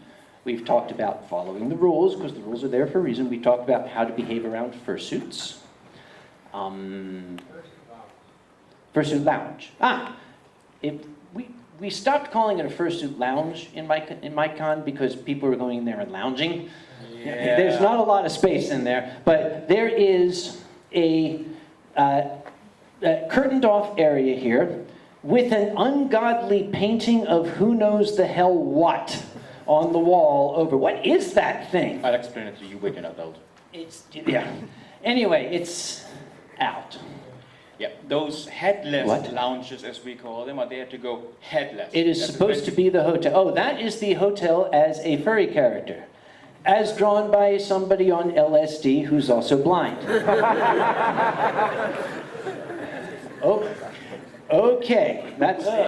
S5: We've talked about following the rules, because the rules are there for a reason. We talked about how to behave around fursuits. Fursuit lounge. we stopped calling it a fursuit lounge in MyCon because people were going in there and lounging.
S6: Yeah.
S5: There's not a lot of space in there, but there is a curtained off area here with an ungodly painting of who knows the hell what on the wall over. What is that thing?
S6: I'll explain it to you when you're an adult.
S5: Yeah. Anyway, it's out.
S6: Yeah, those headless
S5: What?
S6: lounges, as we call them, are there to go headless.
S5: It is
S6: That's
S5: supposed to be the hotel. Oh, that is the hotel as a furry character, as drawn by somebody on LSD who's also blind. Oh, okay.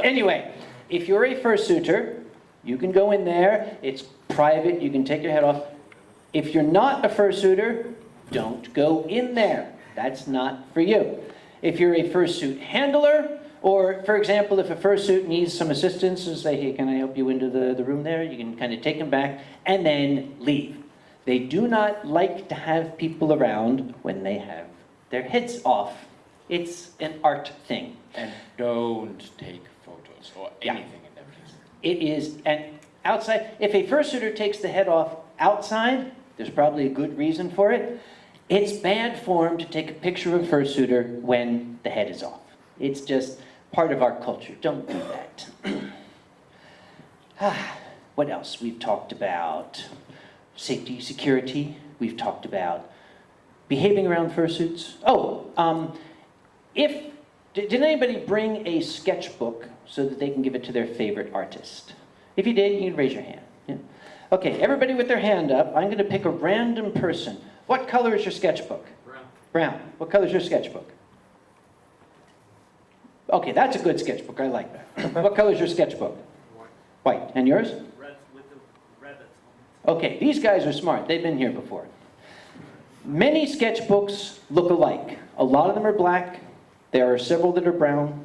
S5: Anyway, if you're a fursuiter, you can go in there. It's private. You can take your head off. If you're not a fursuiter, don't go in there. That's not for you. If you're a fursuit handler, or, for example, if a fursuit needs some assistance and say, hey, can I help you into the room there? You can kind of take them back and then leave. They do not like to have people around when they have their heads off. It's an art thing.
S6: And don't take photos or
S5: Yeah.
S6: anything in that place.
S5: It is, and outside, if a fursuiter takes the head off outside, there's probably a good reason for it. It's bad form to take a picture of a fursuiter when the head is off. It's just part of our culture. Don't do that. What else? We've talked about safety, security. We've talked about behaving around fursuits. Did anybody bring a sketchbook so that they can give it to their favorite artist? If you did, you can raise your hand. Yeah. Okay, everybody with their hand up. I'm going to pick a random person. What color is your sketchbook?
S4: Brown.
S5: Brown. What color is your sketchbook? Okay, that's a good sketchbook. I like that. What color is your sketchbook?
S4: White.
S5: White. And yours?
S4: Red with the red that's on it.
S5: Okay, these guys are smart. They've been here before. Many sketchbooks look alike. A lot of them are black. There are several that are brown.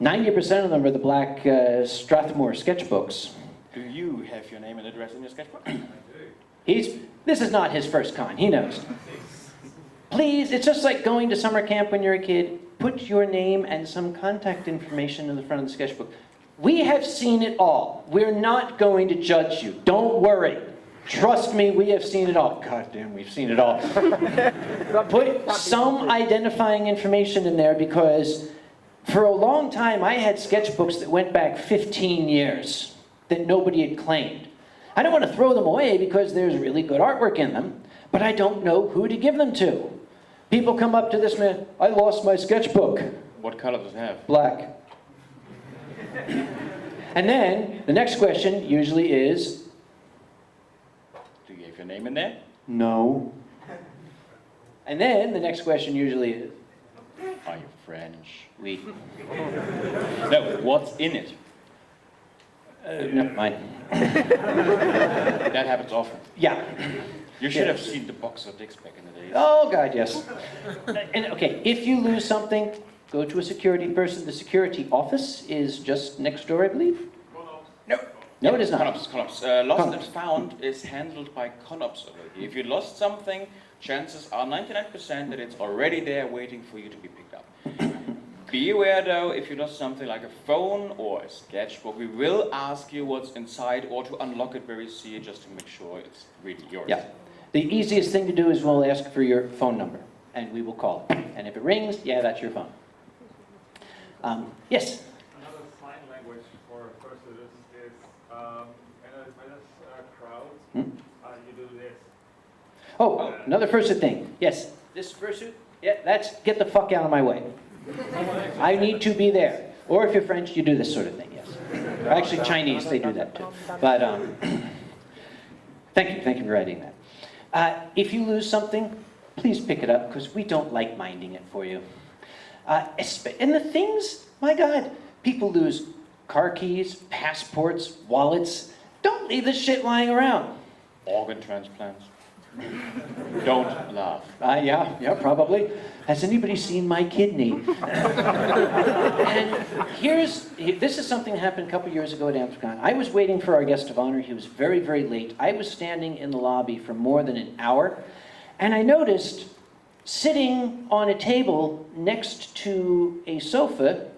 S5: 90% of them are the black Strathmore sketchbooks.
S6: Do you have your name and address in your sketchbook?
S4: I do.
S5: This is not his first con. He knows. Please, it's just like going to summer camp when you're a kid. Put your name and some contact information in the front of the sketchbook. We have seen it all. We're not going to judge you. Don't worry. Trust me, we have seen it all. God damn, we've seen it all. Put some identifying information in there because for a long time I had sketchbooks that went back 15 years that nobody had claimed. I don't want to throw them away because there's really good artwork in them, but I don't know who to give them to. People come up to this man, I lost my sketchbook.
S6: What color does it have?
S5: Black. And then the next question usually is,
S6: Do you have your name in there?
S5: no. And then the next question usually is,
S6: Are you French?
S5: we.
S6: No, what's in it?
S5: Never mind.
S6: That happens often.
S5: Yeah.
S6: You should have seen the box of dicks back in the days.
S5: Oh, God, yes. And okay, if you lose something, go to a security person. The security office is just next door, I believe. No, it is not.
S6: Conops. Lost
S5: Conops.
S6: and found is handled by Conops over here. If you lost something, chances are 99% that it's already there waiting for you to be picked up. Be aware though, if you lost something like a phone or a sketchbook, we will ask you what's inside or to unlock it where you see it just to make sure it's really yours.
S5: Yeah. The easiest thing to do is we'll ask for your phone number, and we will call it. And if it rings, yeah, that's your phone. Yes?
S8: Another sign language for fursuiters is when there's a crowd, you do this.
S5: Oh, another fursuit thing. Yes. This fursuit? Yeah, that's get the fuck out of my way. I need to be there. Or if you're French, you do this sort of thing, yes. Actually, Chinese, they do that too. But thank you for writing that. If you lose something, please pick it up, because we don't like minding it for you. And the things, my God, people lose car keys, passports, wallets. Don't leave this shit lying around.
S6: Organ transplants. Don't laugh.
S5: Yeah, probably. Has anybody seen my kidney? And this is something that happened a couple years ago at AmphCon. I was waiting for our guest of honor. He was very, very late. I was standing in the lobby for more than an hour, and I noticed sitting on a table next to a sofa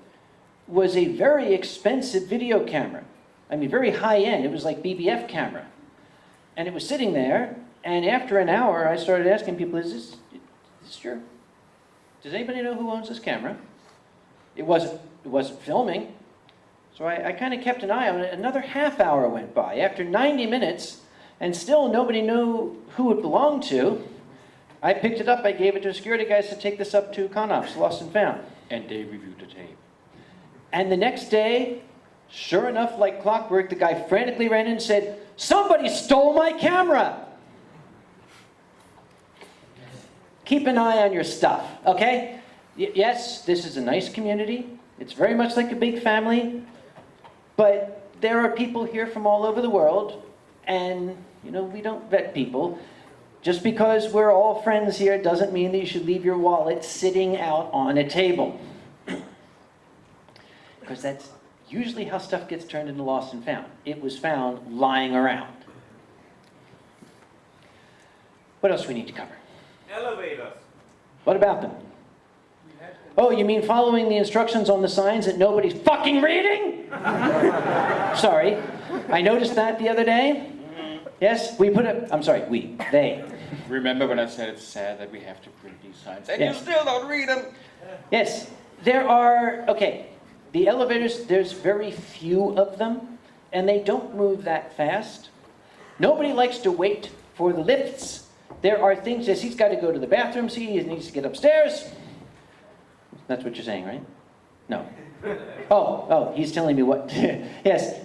S5: was a very expensive video camera. I mean, very high-end. It was like BBF camera. And it was sitting there, and after an hour, I started asking people, is this your... Does anybody know who owns this camera? It wasn't filming. So I kind of kept an eye on it. Another half hour went by. After 90 minutes, and still nobody knew who it belonged to, I picked it up, I gave it to the security guys to take this up to ConOps, Lost and Found.
S6: And they reviewed the tape.
S5: And the next day, sure enough, like clockwork, the guy frantically ran in and said, "Somebody stole my camera!" Keep an eye on your stuff, okay? Yes, this is a nice community. It's very much like a big family. But there are people here from all over the world, and, you know, we don't vet people. Just because we're all friends here doesn't mean that you should leave your wallet sitting out on a table. Because that's usually how stuff gets turned into lost and found. It was found lying around. What else do we need to cover?
S8: Elevators.
S5: What about them? Oh, you mean following the instructions on the signs that nobody's fucking reading? Sorry. I noticed that the other day. Yes, we put up, I'm sorry, they.
S6: Remember when I said it's sad that we have to print these signs, and
S5: Yes.
S6: you still don't read them?
S5: Yes, there are, okay, the elevators, there's very few of them, and they don't move that fast. Nobody likes to wait for the lifts. There are things, yes, he's got to go to the bathroom, see, he needs to get upstairs. That's what you're saying, right? No. Oh, he's telling me what. Yes.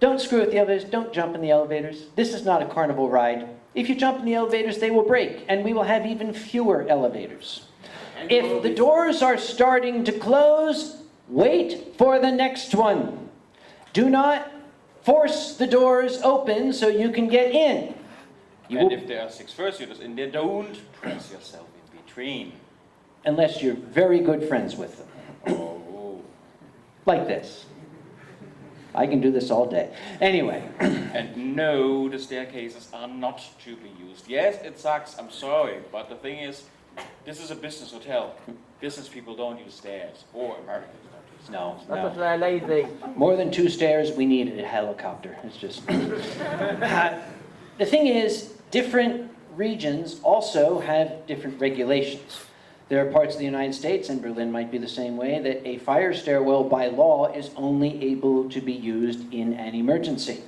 S5: Don't screw with the elevators. Don't jump in the elevators. This is not a carnival ride. If you jump in the elevators, they will break, and we will have even fewer elevators. If the doors are starting to close, wait for the next one. Do not force the doors open so you can get in.
S6: And if there are 6 fursuiters in there, don't press yourself in between.
S5: Unless you're very good friends with them.
S6: Oh.
S5: Like this. I can do this all day. Anyway.
S6: And no, the staircases are not to be used. Yes, it sucks, I'm sorry, but the thing is, this is a business hotel. Business people don't use stairs, or Americans don't use stairs.
S5: No,
S3: That's
S5: no.
S3: because they're lazy.
S5: More than 2 stairs, we need a helicopter. It's just... The thing is, different regions also have different regulations. There are parts of the United States, and Berlin might be the same way, that a fire stairwell by law is only able to be used in an emergency.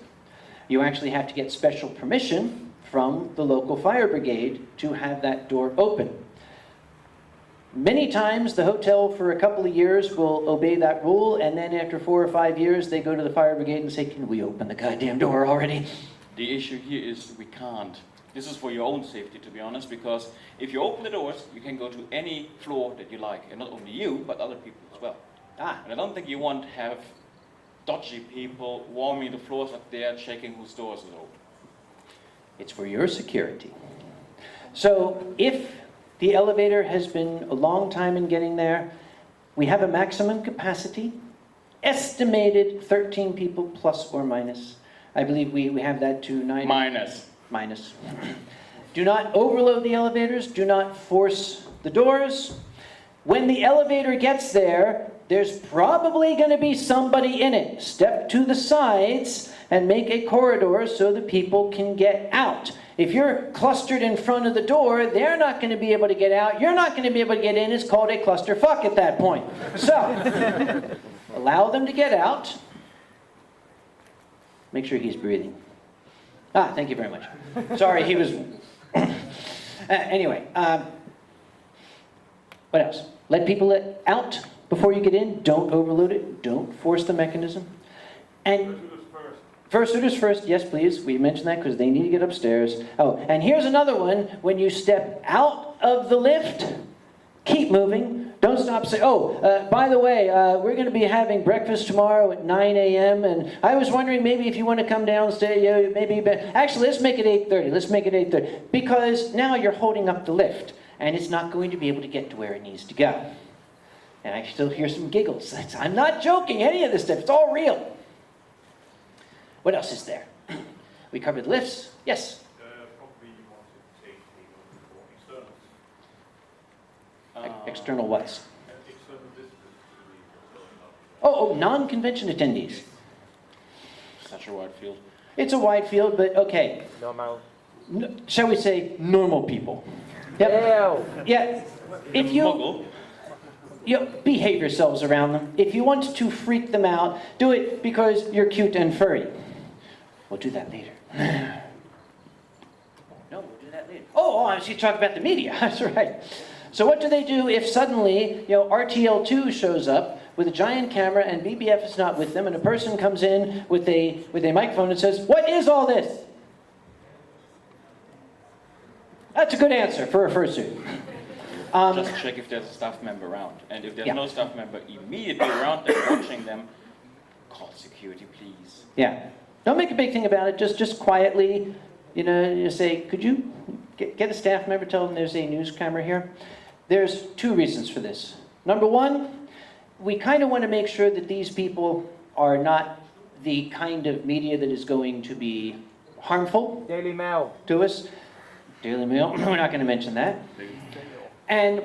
S5: You actually have to get special permission from the local fire brigade to have that door open. Many times the hotel for a couple of years will obey that rule, and then after 4 or 5 years they go to the fire brigade and say, "Can we open the goddamn door already?"
S6: The issue here is we can't. This is for your own safety, to be honest, because if you open the doors, you can go to any floor that you like, and not only you, but other people as well. And I don't think you want to have dodgy people warming the floors up there, checking whose doors is open.
S5: It's for your security. So if the elevator has been a long time in getting there, we have a maximum capacity, estimated 13 people plus or minus. I believe we have that to 9. Minus. Do not overload the elevators. Do not force the doors. When the elevator gets there, there's probably going to be somebody in it. Step to the sides and make a corridor so the people can get out. If you're clustered in front of the door, they're not going to be able to get out. You're not going to be able to get in. It's called a clusterfuck at that point. So, allow them to get out. Make sure he's breathing. Thank you very much. Sorry, he was... Anyway, what else? Let people out before you get in. Don't overload it. Don't force the mechanism. And fursuiters first. Yes, please. We mentioned that because they need to get upstairs. Oh, and here's another one. When you step out of the lift, keep moving. Don't stop saying, by the way, we're going to be having breakfast tomorrow at 9 a.m. And I was wondering maybe if you want to come downstairs, actually, let's make it 8:30. Let's make it 8:30. Because now you're holding up the lift, and it's not going to be able to get to where it needs to go. And I still hear some giggles. I'm not joking, any of this stuff. It's all real. What else is there? We covered lifts. Yes?
S8: Probably you want to take people for externals.
S5: External what?
S8: External distance.
S5: Oh, non-convention attendees.
S6: Such a wide field.
S5: It's a wide field, but okay.
S3: Normal.
S5: Shall we say normal people? Yep.
S3: Ew.
S5: Yeah. If you,
S6: Muggle.
S5: you behave yourselves around them. If you want to freak them out, do it because you're cute and furry. We'll do that later. No, we'll do that later. Oh, I was going to talk about the media. That's right. So what do they do if suddenly, RTL2 shows up with a giant camera and BBF is not with them, and a person comes in with a microphone and says, "What is all this?" That's a good answer for a fursuit.
S6: Just check if there's a staff member around. And if there's
S5: Yeah.
S6: no staff member immediately around them watching them, call security, please.
S5: Yeah. Don't make a big thing about it. Just quietly, you say, "Could you get a staff member, tell them there's a news camera here?" There's two reasons for this. Number one, we kind of want to make sure that these people are not the kind of media that is going to be harmful
S3: Daily Mail.
S5: to us. Daily Mail, we're not going to mention that. And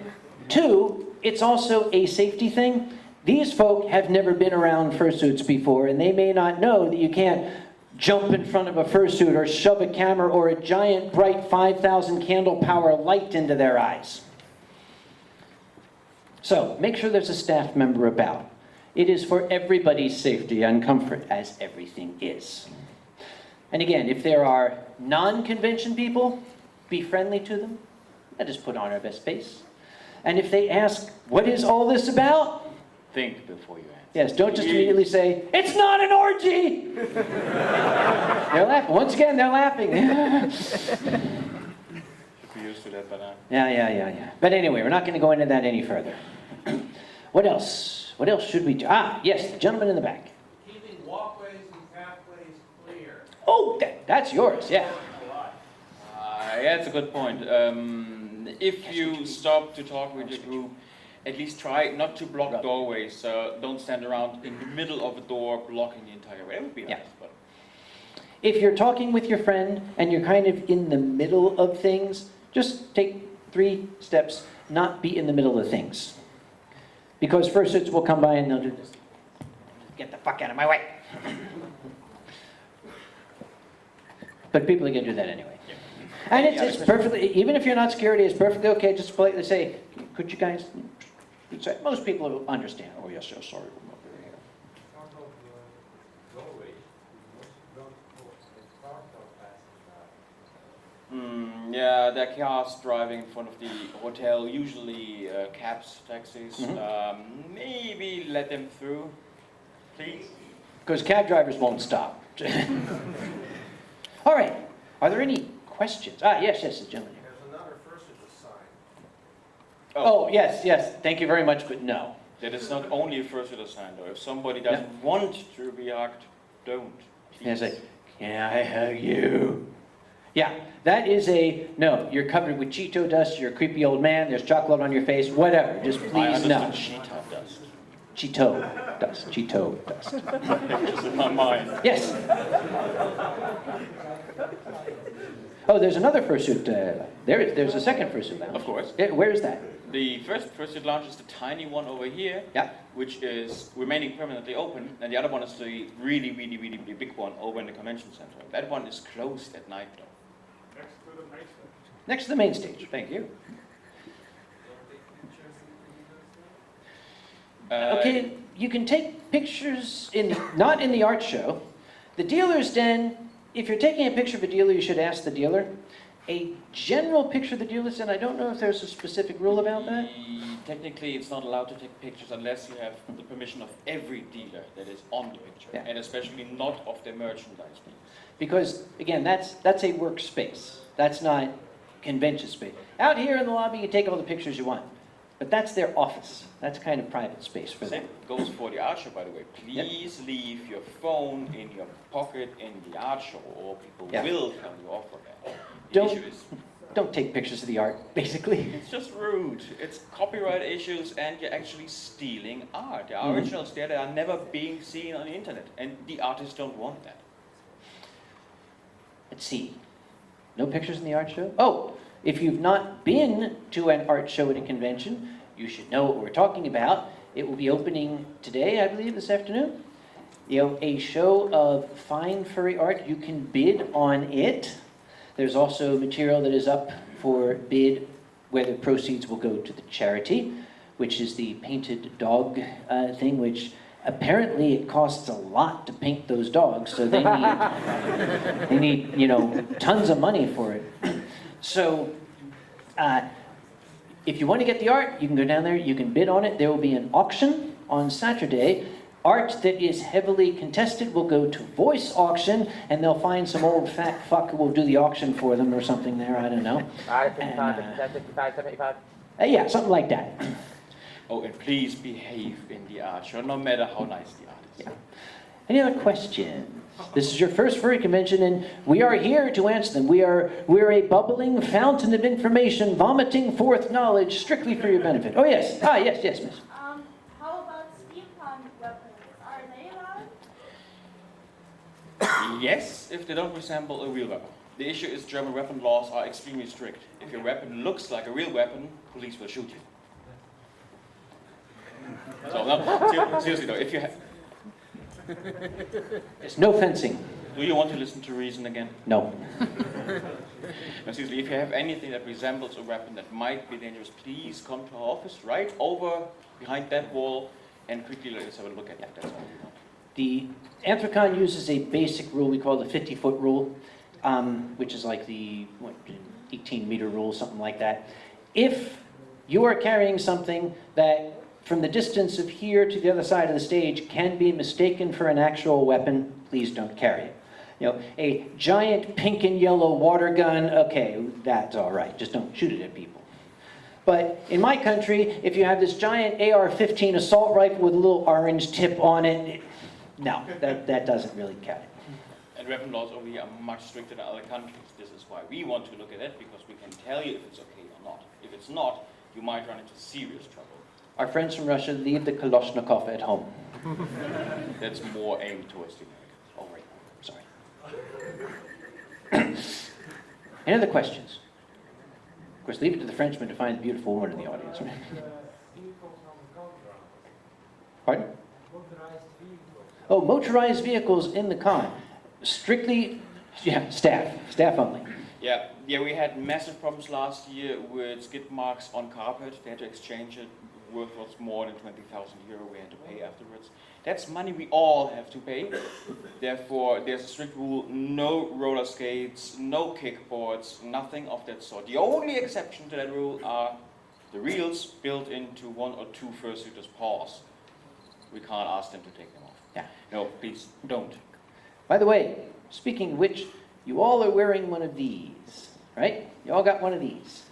S5: two, it's also a safety thing. These folk have never been around fursuits before, and they may not know that you can't jump in front of a fursuit or shove a camera or a giant bright 5,000 candle power light into their eyes. So make sure there's a staff member about. It is for everybody's safety and comfort, as everything is. And again, if there are non-convention people, be friendly to them. Let us put on our best face. And if they ask, "What is all this about?"
S6: Think before you answer.
S5: Yes, don't just immediately say, "It's not an orgy!" They're laughing. Once again, they're laughing.
S6: Should be used to that by now.
S5: Yeah. But anyway, we're not going to go into that any further. What else? What else should we do? Yes, the gentleman in the back.
S9: Keeping walkways and pathways clear.
S5: Oh, that's yours, yeah.
S6: Yeah, it's a good point. If you stop to talk with your group, at least try not to block doorways. Don't stand around in the middle of a door blocking the entire way. It would be nice, but...
S5: If you're talking with your friend and you're kind of in the middle of things, just take 3 steps, not be in the middle of things. Because fursuits will come by and they'll do this. Get the fuck out of my way. But people are going to do that anyway. And it's perfectly, even if you're not security, it's perfectly okay just to politely say, "Could you guys..." Most people will understand. "Oh, yes, sorry, we're over here."
S6: Yeah, there are cars driving in front of the hotel, usually cabs, taxis. Maybe let them through, please.
S5: Because cab drivers won't stop. All right. Are there any questions? Yes, the gentleman here.
S9: There's another fursuit sign.
S5: Oh, yes. Thank you very much, but no.
S6: That is not only a fursuit sign, though. If somebody doesn't want to be hugged, don't.
S5: Yeah, say, "Can I hug you?" Yeah, that is no, you're covered with Cheeto dust, you're a creepy old man, there's chocolate on your face, whatever. Just please no.
S6: Cheetah dust.
S5: Cheeto dust.
S6: Pictures in my mind.
S5: Yes. Oh, there's another fursuit. There's a second fursuit lounge.
S6: Of course.
S5: Where is that?
S6: The first fursuit lounge is the tiny one over here, which is remaining permanently open, and the other one is the really big one over in the convention center. That one is closed at night, though.
S5: Next to the main stage. Thank you. Okay, you can take pictures not in the art show. The dealer's den, if you're taking a picture of a dealer, you should ask the dealer. A general picture of the dealer's den, I don't know if there's a specific rule about that.
S6: Technically, it's not allowed to take pictures unless you have the permission of every dealer that is on the picture, and especially not of their merchandise.
S5: Because, again, that's a workspace. That's not convention space. Out here in the lobby, you take all the pictures you want. But that's their office. That's kind of private space for them.
S6: Same goes for the art show, by the way. Please leave your phone in your pocket in the art show, or people will tell you off for that. The issue is,
S5: don't take pictures of the art, basically.
S6: it's just rude. It's copyright issues, and you're actually stealing art. There are originals there that are never being seen on the internet, and the artists don't want that.
S5: Let's see. No pictures in the art show? Oh, if you've not been to an art show at a convention, you should know what we're talking about. It will be opening today, I believe, this afternoon. A show of fine furry art. You can bid on it. There's also material that is up for bid where the proceeds will go to the charity, which is the painted dog thing, which apparently it costs a lot to paint those dogs, so they need tons of money for it. So if you want to get the art, you can go down there, you can bid on it. There will be an auction on Saturday. Art that is heavily contested will go to voice auction, and they'll find some old fat fuck who will do the auction for them or something there, I don't know.
S3: 75.
S5: Yeah, something like that.
S6: Oh, and please behave in the art show, no matter how nice the art is.
S5: Yeah. Any other questions? This is your first furry convention, and we are here to answer them. We're a bubbling fountain of information, vomiting forth knowledge strictly for your benefit. Oh, yes. Yes, miss.
S2: How about steampunk weapons? Are they allowed?
S6: Yes, if they don't resemble a real weapon. The issue is German weapon laws are extremely strict. If your weapon looks like a real weapon, police will shoot you. So, no, seriously though, if you have...
S5: There's no fencing.
S6: Do you want to listen to reason again?
S5: No.
S6: No, seriously, if you have anything that resembles a weapon that might be dangerous, please come to our office right over behind that wall and quickly let us have a look at that. That's all we want.
S5: The Anthrocon uses a basic rule we call the 50-foot rule, which is like the 18-meter rule, something like that. If you are carrying something that from the distance of here to the other side of the stage can be mistaken for an actual weapon, please don't carry it. A giant pink and yellow water gun, okay, that's all right. Just don't shoot it at people. But in my country, if you have this giant AR-15 assault rifle with a little orange tip on it, no, that doesn't really count.
S6: And weapon laws over here are much stricter than other countries. This is why we want to look at it, because we can tell you if it's okay or not. If it's not, you might run into serious trouble.
S5: Our friends from Russia leave the Kalashnikov at home.
S6: That's more aimed towards the Americans.
S5: Oh, right. Sorry. Any other questions? Of course, leave it to the Frenchman to find the beautiful woman in the audience. Right? Pardon?
S9: Motorized vehicles.
S5: Oh, motorized vehicles in the con. Strictly, staff only.
S6: Yeah, we had massive problems last year with skid marks on carpet. They had to exchange it. Worth was more than 20,000 euro we had to pay afterwards. That's money we all have to pay. Therefore, there's a strict rule, no roller skates, no kickboards, nothing of that sort. The only exception to that rule are the reels built into one or two fursuiters' paws. We can't ask them to take them off.
S5: Yeah.
S6: No, please, don't.
S5: By the way, speaking of which, you all are wearing one of these, right? You all got one of these.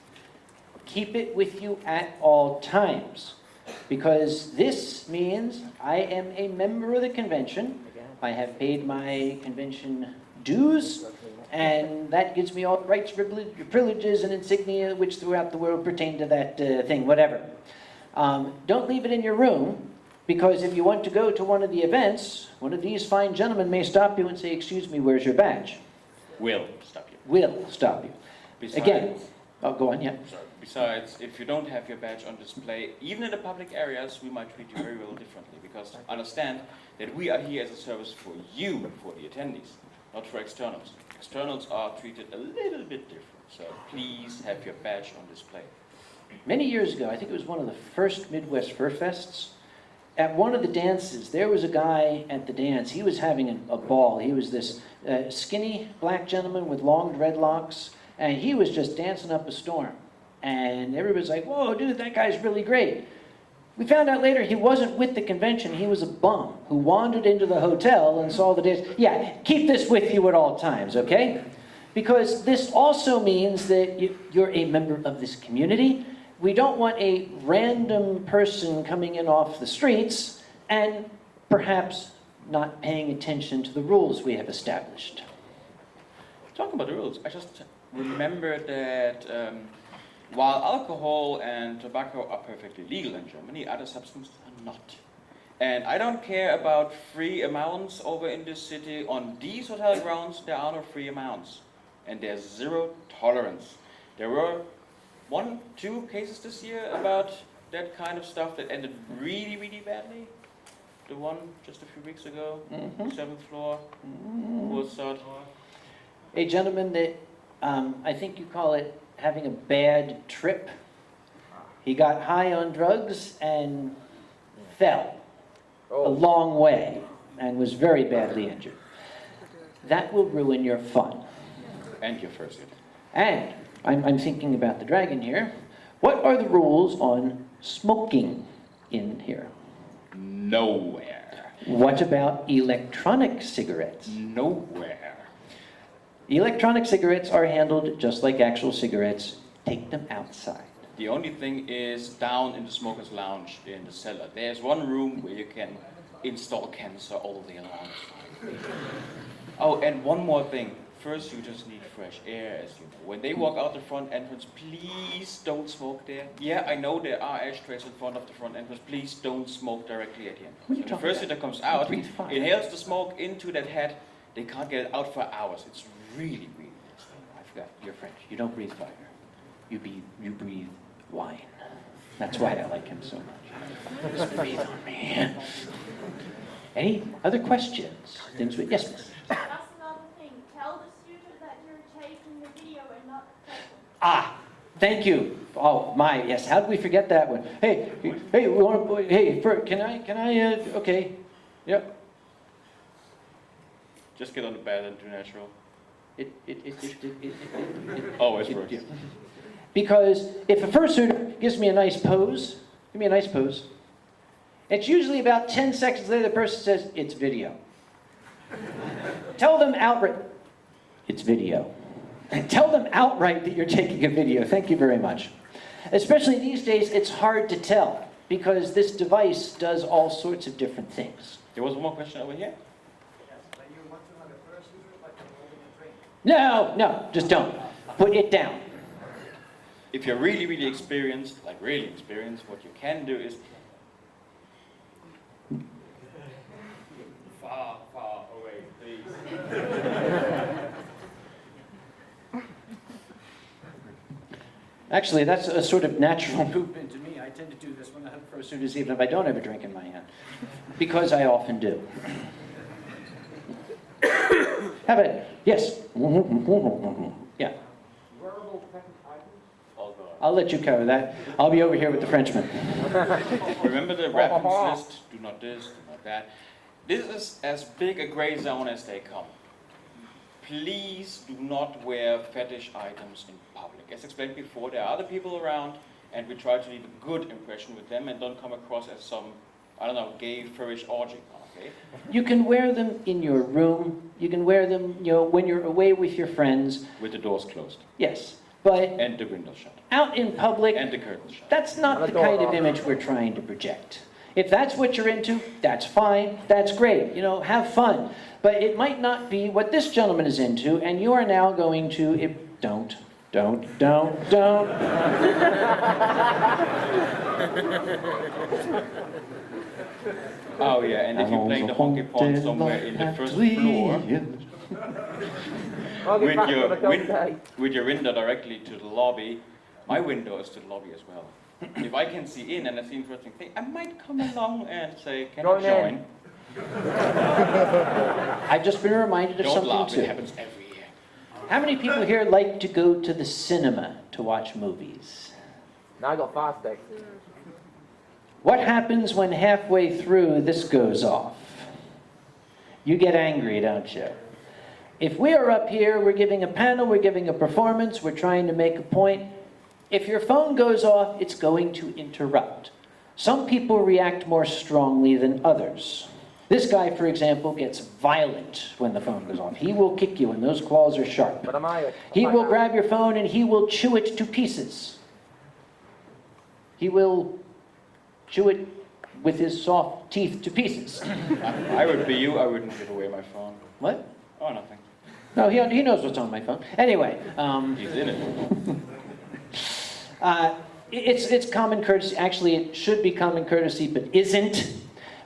S5: Keep it with you at all times, because this means I am a member of the convention. I have paid my convention dues, and that gives me all the rights, privileges, and insignia which throughout the world pertain to that thing, whatever. Don't leave it in your room, because if you want to go to one of the events, one of these fine gentlemen may stop you and say, "Excuse me, where's your badge?"
S6: Will stop you.
S5: Will stop you.
S6: Besides,
S5: Again, oh, go on, yeah.
S6: Sorry. Besides, if you don't have your badge on display, even in the public areas, we might treat you very well differently, because understand that we are here as a service for you, for the attendees, not for externals. Externals are treated a little bit different, so please have your badge on display.
S5: Many years ago, I think it was one of the first Midwest Fur Fests, at one of the dances, there was a guy at the dance. He was having a ball. He was this skinny black gentleman with long dreadlocks, and he was just dancing up a storm. And everybody's like, "Whoa, dude, that guy's really great." We found out later he wasn't with the convention. He was a bum who wandered into the hotel and saw the dance. Yeah, keep this with you at all times, okay? Because this also means that you're a member of this community. We don't want a random person coming in off the streets and perhaps not paying attention to the rules we have established.
S6: Talking about the rules, I just remembered that while alcohol and tobacco are perfectly legal in Germany, other substances are not. And I don't care about free amounts over in this city. On these hotel grounds, there are no free amounts. And there's zero tolerance. There were 1-2 cases this year about that kind of stuff that ended really, really badly. The one just a few weeks ago, 7th floor, was
S5: A gentleman that, I think you call it having a bad trip. He got high on drugs and fell a long way and was very badly injured. That will ruin your fun.
S6: and your first hit.
S5: And I'm thinking about the dragon here. What are the rules on smoking in here?
S6: Nowhere.
S5: What about electronic cigarettes?
S6: Nowhere.
S5: Electronic cigarettes are handled just like actual cigarettes. Take them outside.
S6: The only thing is down in the smoker's lounge in the cellar. There's one room where you can install cancer all day long. Oh, and one more thing. First, you just need fresh air, as you know. When they walk out the front entrance, please don't smoke there. Yeah, I know there are ashtrays in front of the front entrance. Please don't smoke directly at the entrance.
S5: What are you
S6: When the
S5: talking
S6: first
S5: about?
S6: hitter comes out,
S5: Breathe fire.
S6: inhales the smoke into that head. They can't get it out for hours. It's really, really nasty.
S5: I forgot, you're French. You don't breathe fire. You breathe wine. That's why I like him so much. Just breathe on me. Any other questions? Things with, yes, miss.
S2: That's another thing. Tell the student that you're taking the video and not the person.
S5: Ah, thank you. Oh my, yes. How did we forget that one? Hey, we want to. Hey, can I? Okay, yep.
S6: Just get on the bed and do natural.
S5: It
S6: Always works.
S5: yeah. Because if a fursuiter gives me a nice pose, give me a nice pose, it's usually about 10 seconds later the person says, it's video. Tell them outright, it's video. Tell them outright that you're taking a video. Thank you very much. Especially these days, it's hard to tell because this device does all sorts of different things.
S6: There was one more question over here.
S5: No, just don't. Put it down.
S6: If you're really, really experienced, like really experienced, what you can do is
S8: Far, far away, please.
S5: Actually, that's a sort of natural movement to me. I tend to do this when I have fursuiters, even if I don't have a drink in my hand, because I often do. Have it? Yes. Yeah. I'll let you cover that. I'll be over here with the Frenchman.
S6: remember the weapons list. Do not this, do not that. This is as big a gray zone as they come. Please do not wear fetish items in public. As explained before, there are other people around, and we try to leave a good impression with them and don't come across as some, I don't know, gay, furrish orgy. Okay?
S5: You can wear them in your room. You can wear them, when you're away with your friends.
S6: With the doors closed.
S5: Yes, but
S6: And the windows shut.
S5: out in public,
S6: And the curtains shut.
S5: that's not the kind of image we're trying to project. If that's what you're into, that's fine, that's great, have fun. But it might not be what this gentleman is into, and you are now going to, don't.
S6: Oh yeah, and if you're playing the honky pong somewhere in the first floor, with your window directly to the lobby, my window is to the lobby as well. If I can see in and I see an interesting thing, I might come along and say, can I join?
S5: I've just been reminded of
S6: Don't
S5: something
S6: laugh,
S5: too.
S6: it happens every year.
S5: How many people here like to go to the cinema to watch movies?
S3: Now I got fast stick.
S5: What happens when halfway through this goes off? You get angry, don't you? If we are up here, we're giving a panel, we're giving a performance, we're trying to make a point. If your phone goes off, it's going to interrupt. Some people react more strongly than others. This guy, for example, gets violent when the phone goes off. He will kick you and those claws are sharp.
S3: But am I?
S5: He will grab your phone and he will chew it to pieces. He will chew it with his soft teeth to pieces.
S6: I would be you, I wouldn't give away my phone.
S5: What?
S6: Oh, nothing.
S5: No, he knows what's on my phone. Anyway.
S6: He's in it.
S5: It's common courtesy. Actually, it should be common courtesy, but isn't.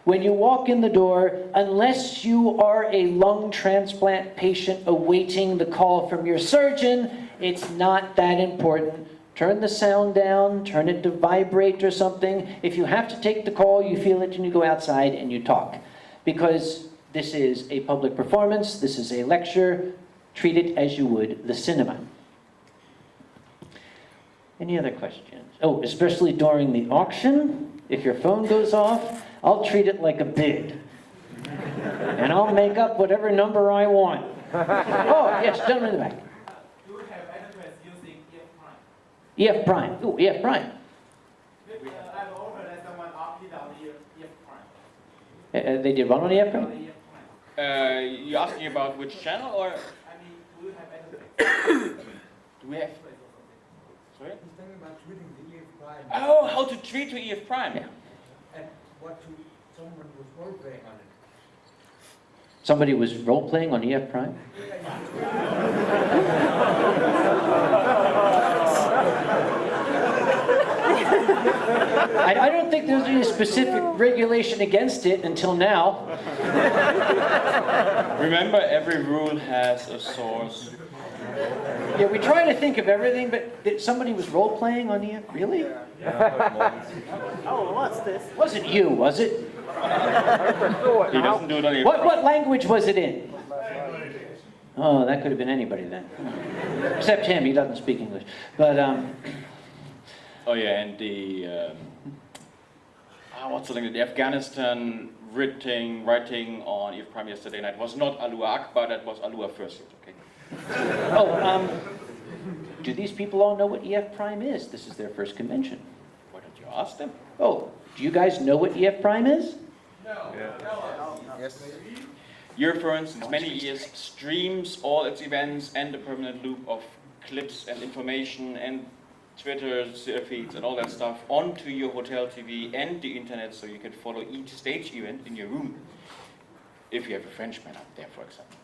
S5: When you walk in the door, unless you are a lung transplant patient awaiting the call from your surgeon, it's not that important turn the sound down, turn it to vibrate or something. If you have to take the call, you feel it, and you go outside and you talk. Because this is a public performance, this is a lecture, treat it as you would the cinema. Any other questions? Oh, especially during the auction, if your phone goes off, I'll treat it like a bid. And I'll make up whatever number I want. Oh, yes, gentleman in the back.
S9: Do you have adverts using EF Prime?
S5: EF Prime. Ooh, EF Prime.
S9: I've overheard that someone opted out EF Prime.
S5: They did one on EF Prime?
S9: EF Prime.
S6: You asking about which channel or
S9: I mean, do you have adverts?
S6: do we have? Sorry?
S10: He's talking about treating the EF Prime.
S6: Oh, how to treat to EF Prime.
S5: Yeah.
S10: And what to someone was role-playing on it.
S5: Somebody was role-playing on EF Prime? I don't think there's any specific regulation against it until now.
S6: Remember, every rule has a source.
S5: Yeah, we try to think of everything, but somebody was role-playing on EF? Really?
S10: Oh, what's this?
S5: Wasn't you, was it?
S6: He doesn't do it on EF Prime.
S5: What language was it in? Oh, that could have been anybody then. Except him, he doesn't speak English. But,
S6: Oh yeah, and the what's the thing? The Afghanistan writing on EF Prime yesterday night was not Alua Akbar, that was Alua Fursuit. Okay.
S5: Do these people all know what EF Prime is? This is their first convention.
S6: Why don't you ask them?
S5: Oh, do you guys know what EF Prime is?
S9: No.
S10: Yes.
S6: Eurofurence, since many years, streams all its events and a permanent loop of clips and information and Twitter feeds and all that stuff onto your hotel TV and the internet, so you can follow each stage event in your room. If you have a Frenchman up there, for example.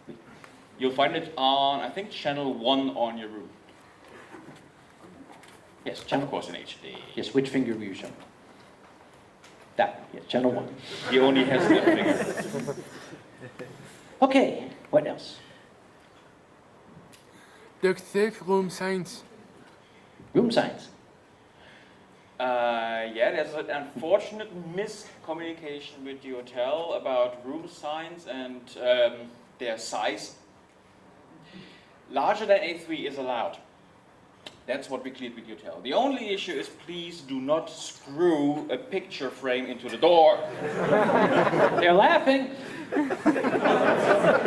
S6: You'll find it on, I think, channel 1 on your room.
S5: Yes,
S6: Of
S5: channel.
S6: course in HD.
S5: Yes, which finger were you showing? That one, yes, channel 1.
S6: He only has that finger.
S5: Okay, what else?
S11: The third room signs.
S5: Room signs.
S6: Yeah, there's an unfortunate miscommunication with the hotel about room signs and their size. Larger than A3 is allowed. That's what we cleared with the hotel. The only issue is please do not screw a picture frame into the door.
S5: They're laughing.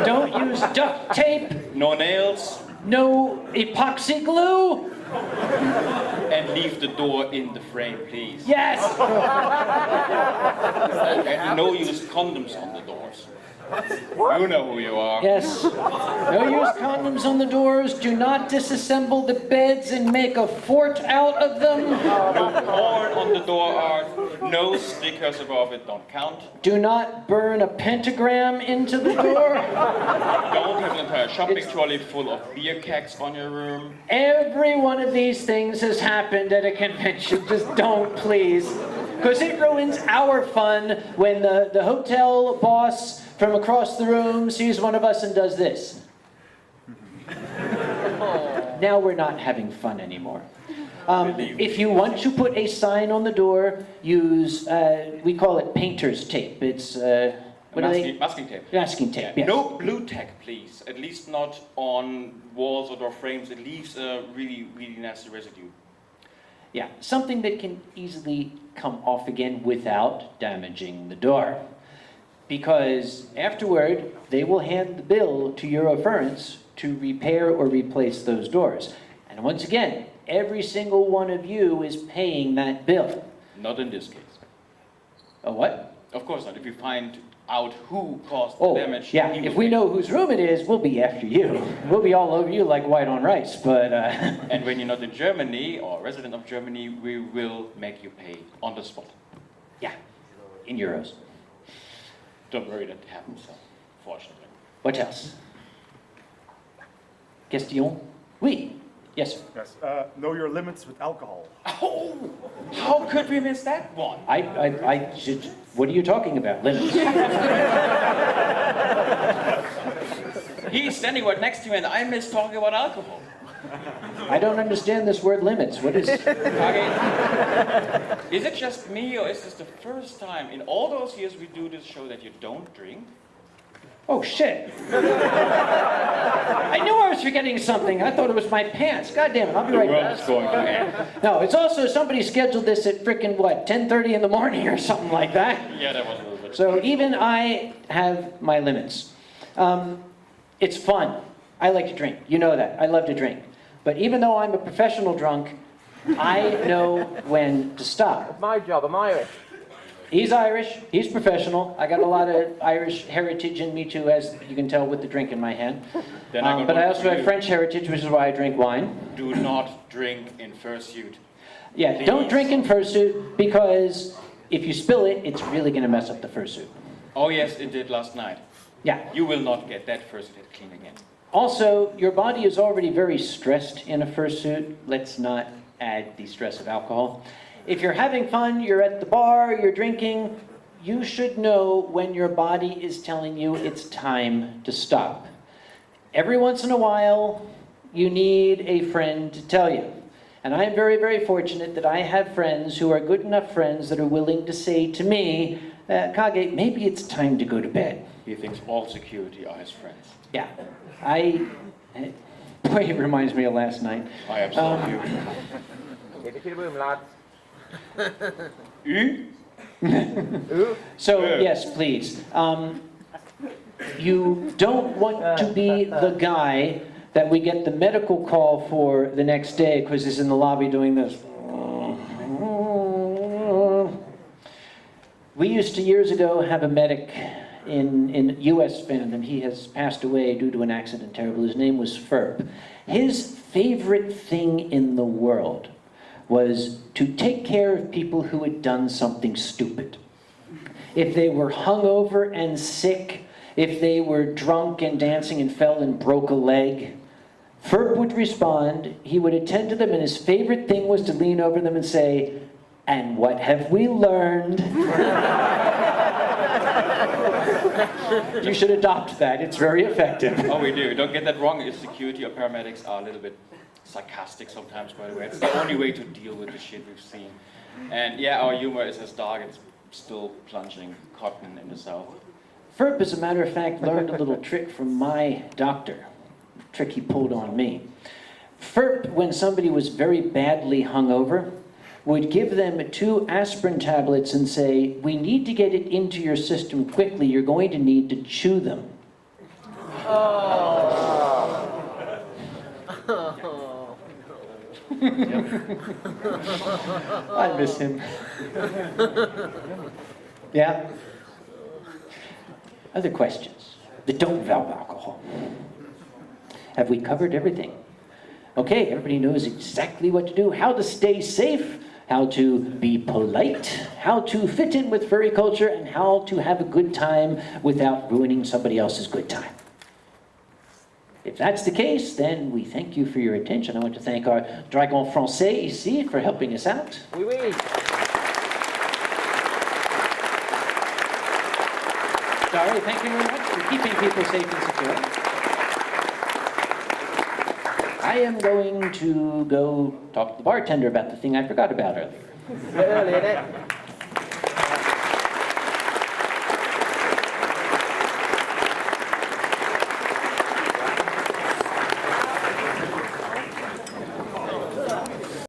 S5: Don't use duct tape.
S6: No nails.
S5: No epoxy glue.
S6: And leave the door in the frame, please.
S5: Yes.
S6: And no use condoms on the doors. You know who you are.
S5: Yes. No use condoms on the doors. Do not disassemble the beds and make a fort out of them.
S6: No porn on the door art. No stickers above it don't count.
S5: Do not burn a pentagram into the door.
S6: Don't have an entire shopping trolley full of beer kegs on your room.
S5: Every one of these things has happened at a convention. Just don't, please. Because it ruins our fun when the hotel boss from across the room sees one of us and does this. Now we're not having fun anymore. If you want to put a sign on the door, use, we call it painter's tape. It's, what are they?
S6: Masking tape.
S5: Masking tape, yes.
S6: No blue tack, please. At least not on walls or door frames. It leaves a really, really nasty residue.
S5: Yeah, something that can easily come off again without damaging the door. Because afterward, they will hand the bill to Eurofurence to repair or replace those doors. And once again, every single one of you is paying that bill.
S6: Not in this case.
S5: A what?
S6: Of course not. If you find out who caused the damage.
S5: Yeah, if we know whose room it is, we'll be after you. We'll be all over you like white on rice, but...
S6: And when you're not in Germany or a resident of Germany, we will make you pay on the spot.
S5: Yeah, in euros.
S6: Don't worry, that happens, fortunately.
S5: What else? Question? Oui. Yes, sir.
S12: Yes. Know your limits with alcohol.
S6: Oh, how could we miss that one?
S5: I should... What are you talking about? Limits?
S6: He's standing right next to me and I miss talking about alcohol.
S5: I don't understand this word limits. What is...
S6: Okay. Is it just me, or is this the first time in all those years we do this show that you don't drink?
S5: Oh, shit. I knew I was forgetting something. I thought it was my pants. God damn it, I'll be right back.
S6: What's going on?
S5: No, it's also somebody scheduled this at frickin' what, 10:30 in the morning or something like that.
S6: Yeah, that was a little bit.
S5: So even I have my limits. It's fun. I like to drink. You know that. I love to drink. But even though I'm a professional drunk, I know when to stop.
S3: It's my job, I'm Irish.
S5: He's Irish, he's professional. I got a lot of Irish heritage in me too, as you can tell with the drink in my hand.
S6: Then I got
S5: But I
S6: one
S5: also
S6: for
S5: have
S6: you.
S5: French heritage, which is why I drink wine.
S6: Do not drink in fursuit.
S5: Yeah,
S6: Please.
S5: don't drink in fursuit, because if you spill it, it's really going to mess up the fursuit.
S6: Oh yes, it did last night.
S5: Yeah.
S6: You will not get that fursuit clean again.
S5: Also, your body is already very stressed in a fursuit. Let's not add the stress of alcohol. If you're having fun, you're at the bar, you're drinking, you should know when your body is telling you it's time to stop. Every once in a while, you need a friend to tell you. And I am very, very fortunate that I have friends who are good enough friends that are willing to say to me, Kage, maybe it's time to go to bed.
S6: He thinks all security are his friends.
S5: Yeah, boy, it reminds me of last night.
S6: I absolve you.
S3: Get into the room, lads.
S5: So, yes, please. You don't want to be the guy that we get the medical call for the next day because he's in the lobby doing this. We used to years ago have a medic in U.S. fandom. He has passed away due to an accident, terrible. His name was Furry. His favorite thing in the world was to take care of people who had done something stupid. If they were hungover and sick, if they were drunk and dancing and fell and broke a leg, Ferb would respond, he would attend to them, and his favorite thing was to lean over them and say, "And what have we learned?" You should adopt that, it's very effective.
S6: Oh, we do. Don't get that wrong. If security or paramedics are a little bit sarcastic sometimes, by the way. It's the only way to deal with the shit we've seen. And yeah, our humor is as dark as still plunging cotton in the south.
S5: Ferb, as a matter of fact, learned a little trick from my doctor. A trick he pulled on me. Ferb, when somebody was very badly hungover, would give them 2 aspirin tablets and say, "We need to get it into your system quickly. You're going to need to chew them."
S3: Oh.
S5: I miss him. Yeah? Other questions that don't involve alcohol? Have we covered everything? Okay, everybody knows exactly what to do, how to stay safe, how to be polite, how to fit in with furry culture, and how to have a good time without ruining somebody else's good time. If that's the case, then we thank you for your attention. I want to thank our Dragon Français ici for helping us out.
S3: Oui, oui.
S5: Sorry, thank you very much for keeping people safe and secure. I am going to go talk to the bartender about the thing I forgot about earlier.
S3: Early, innit?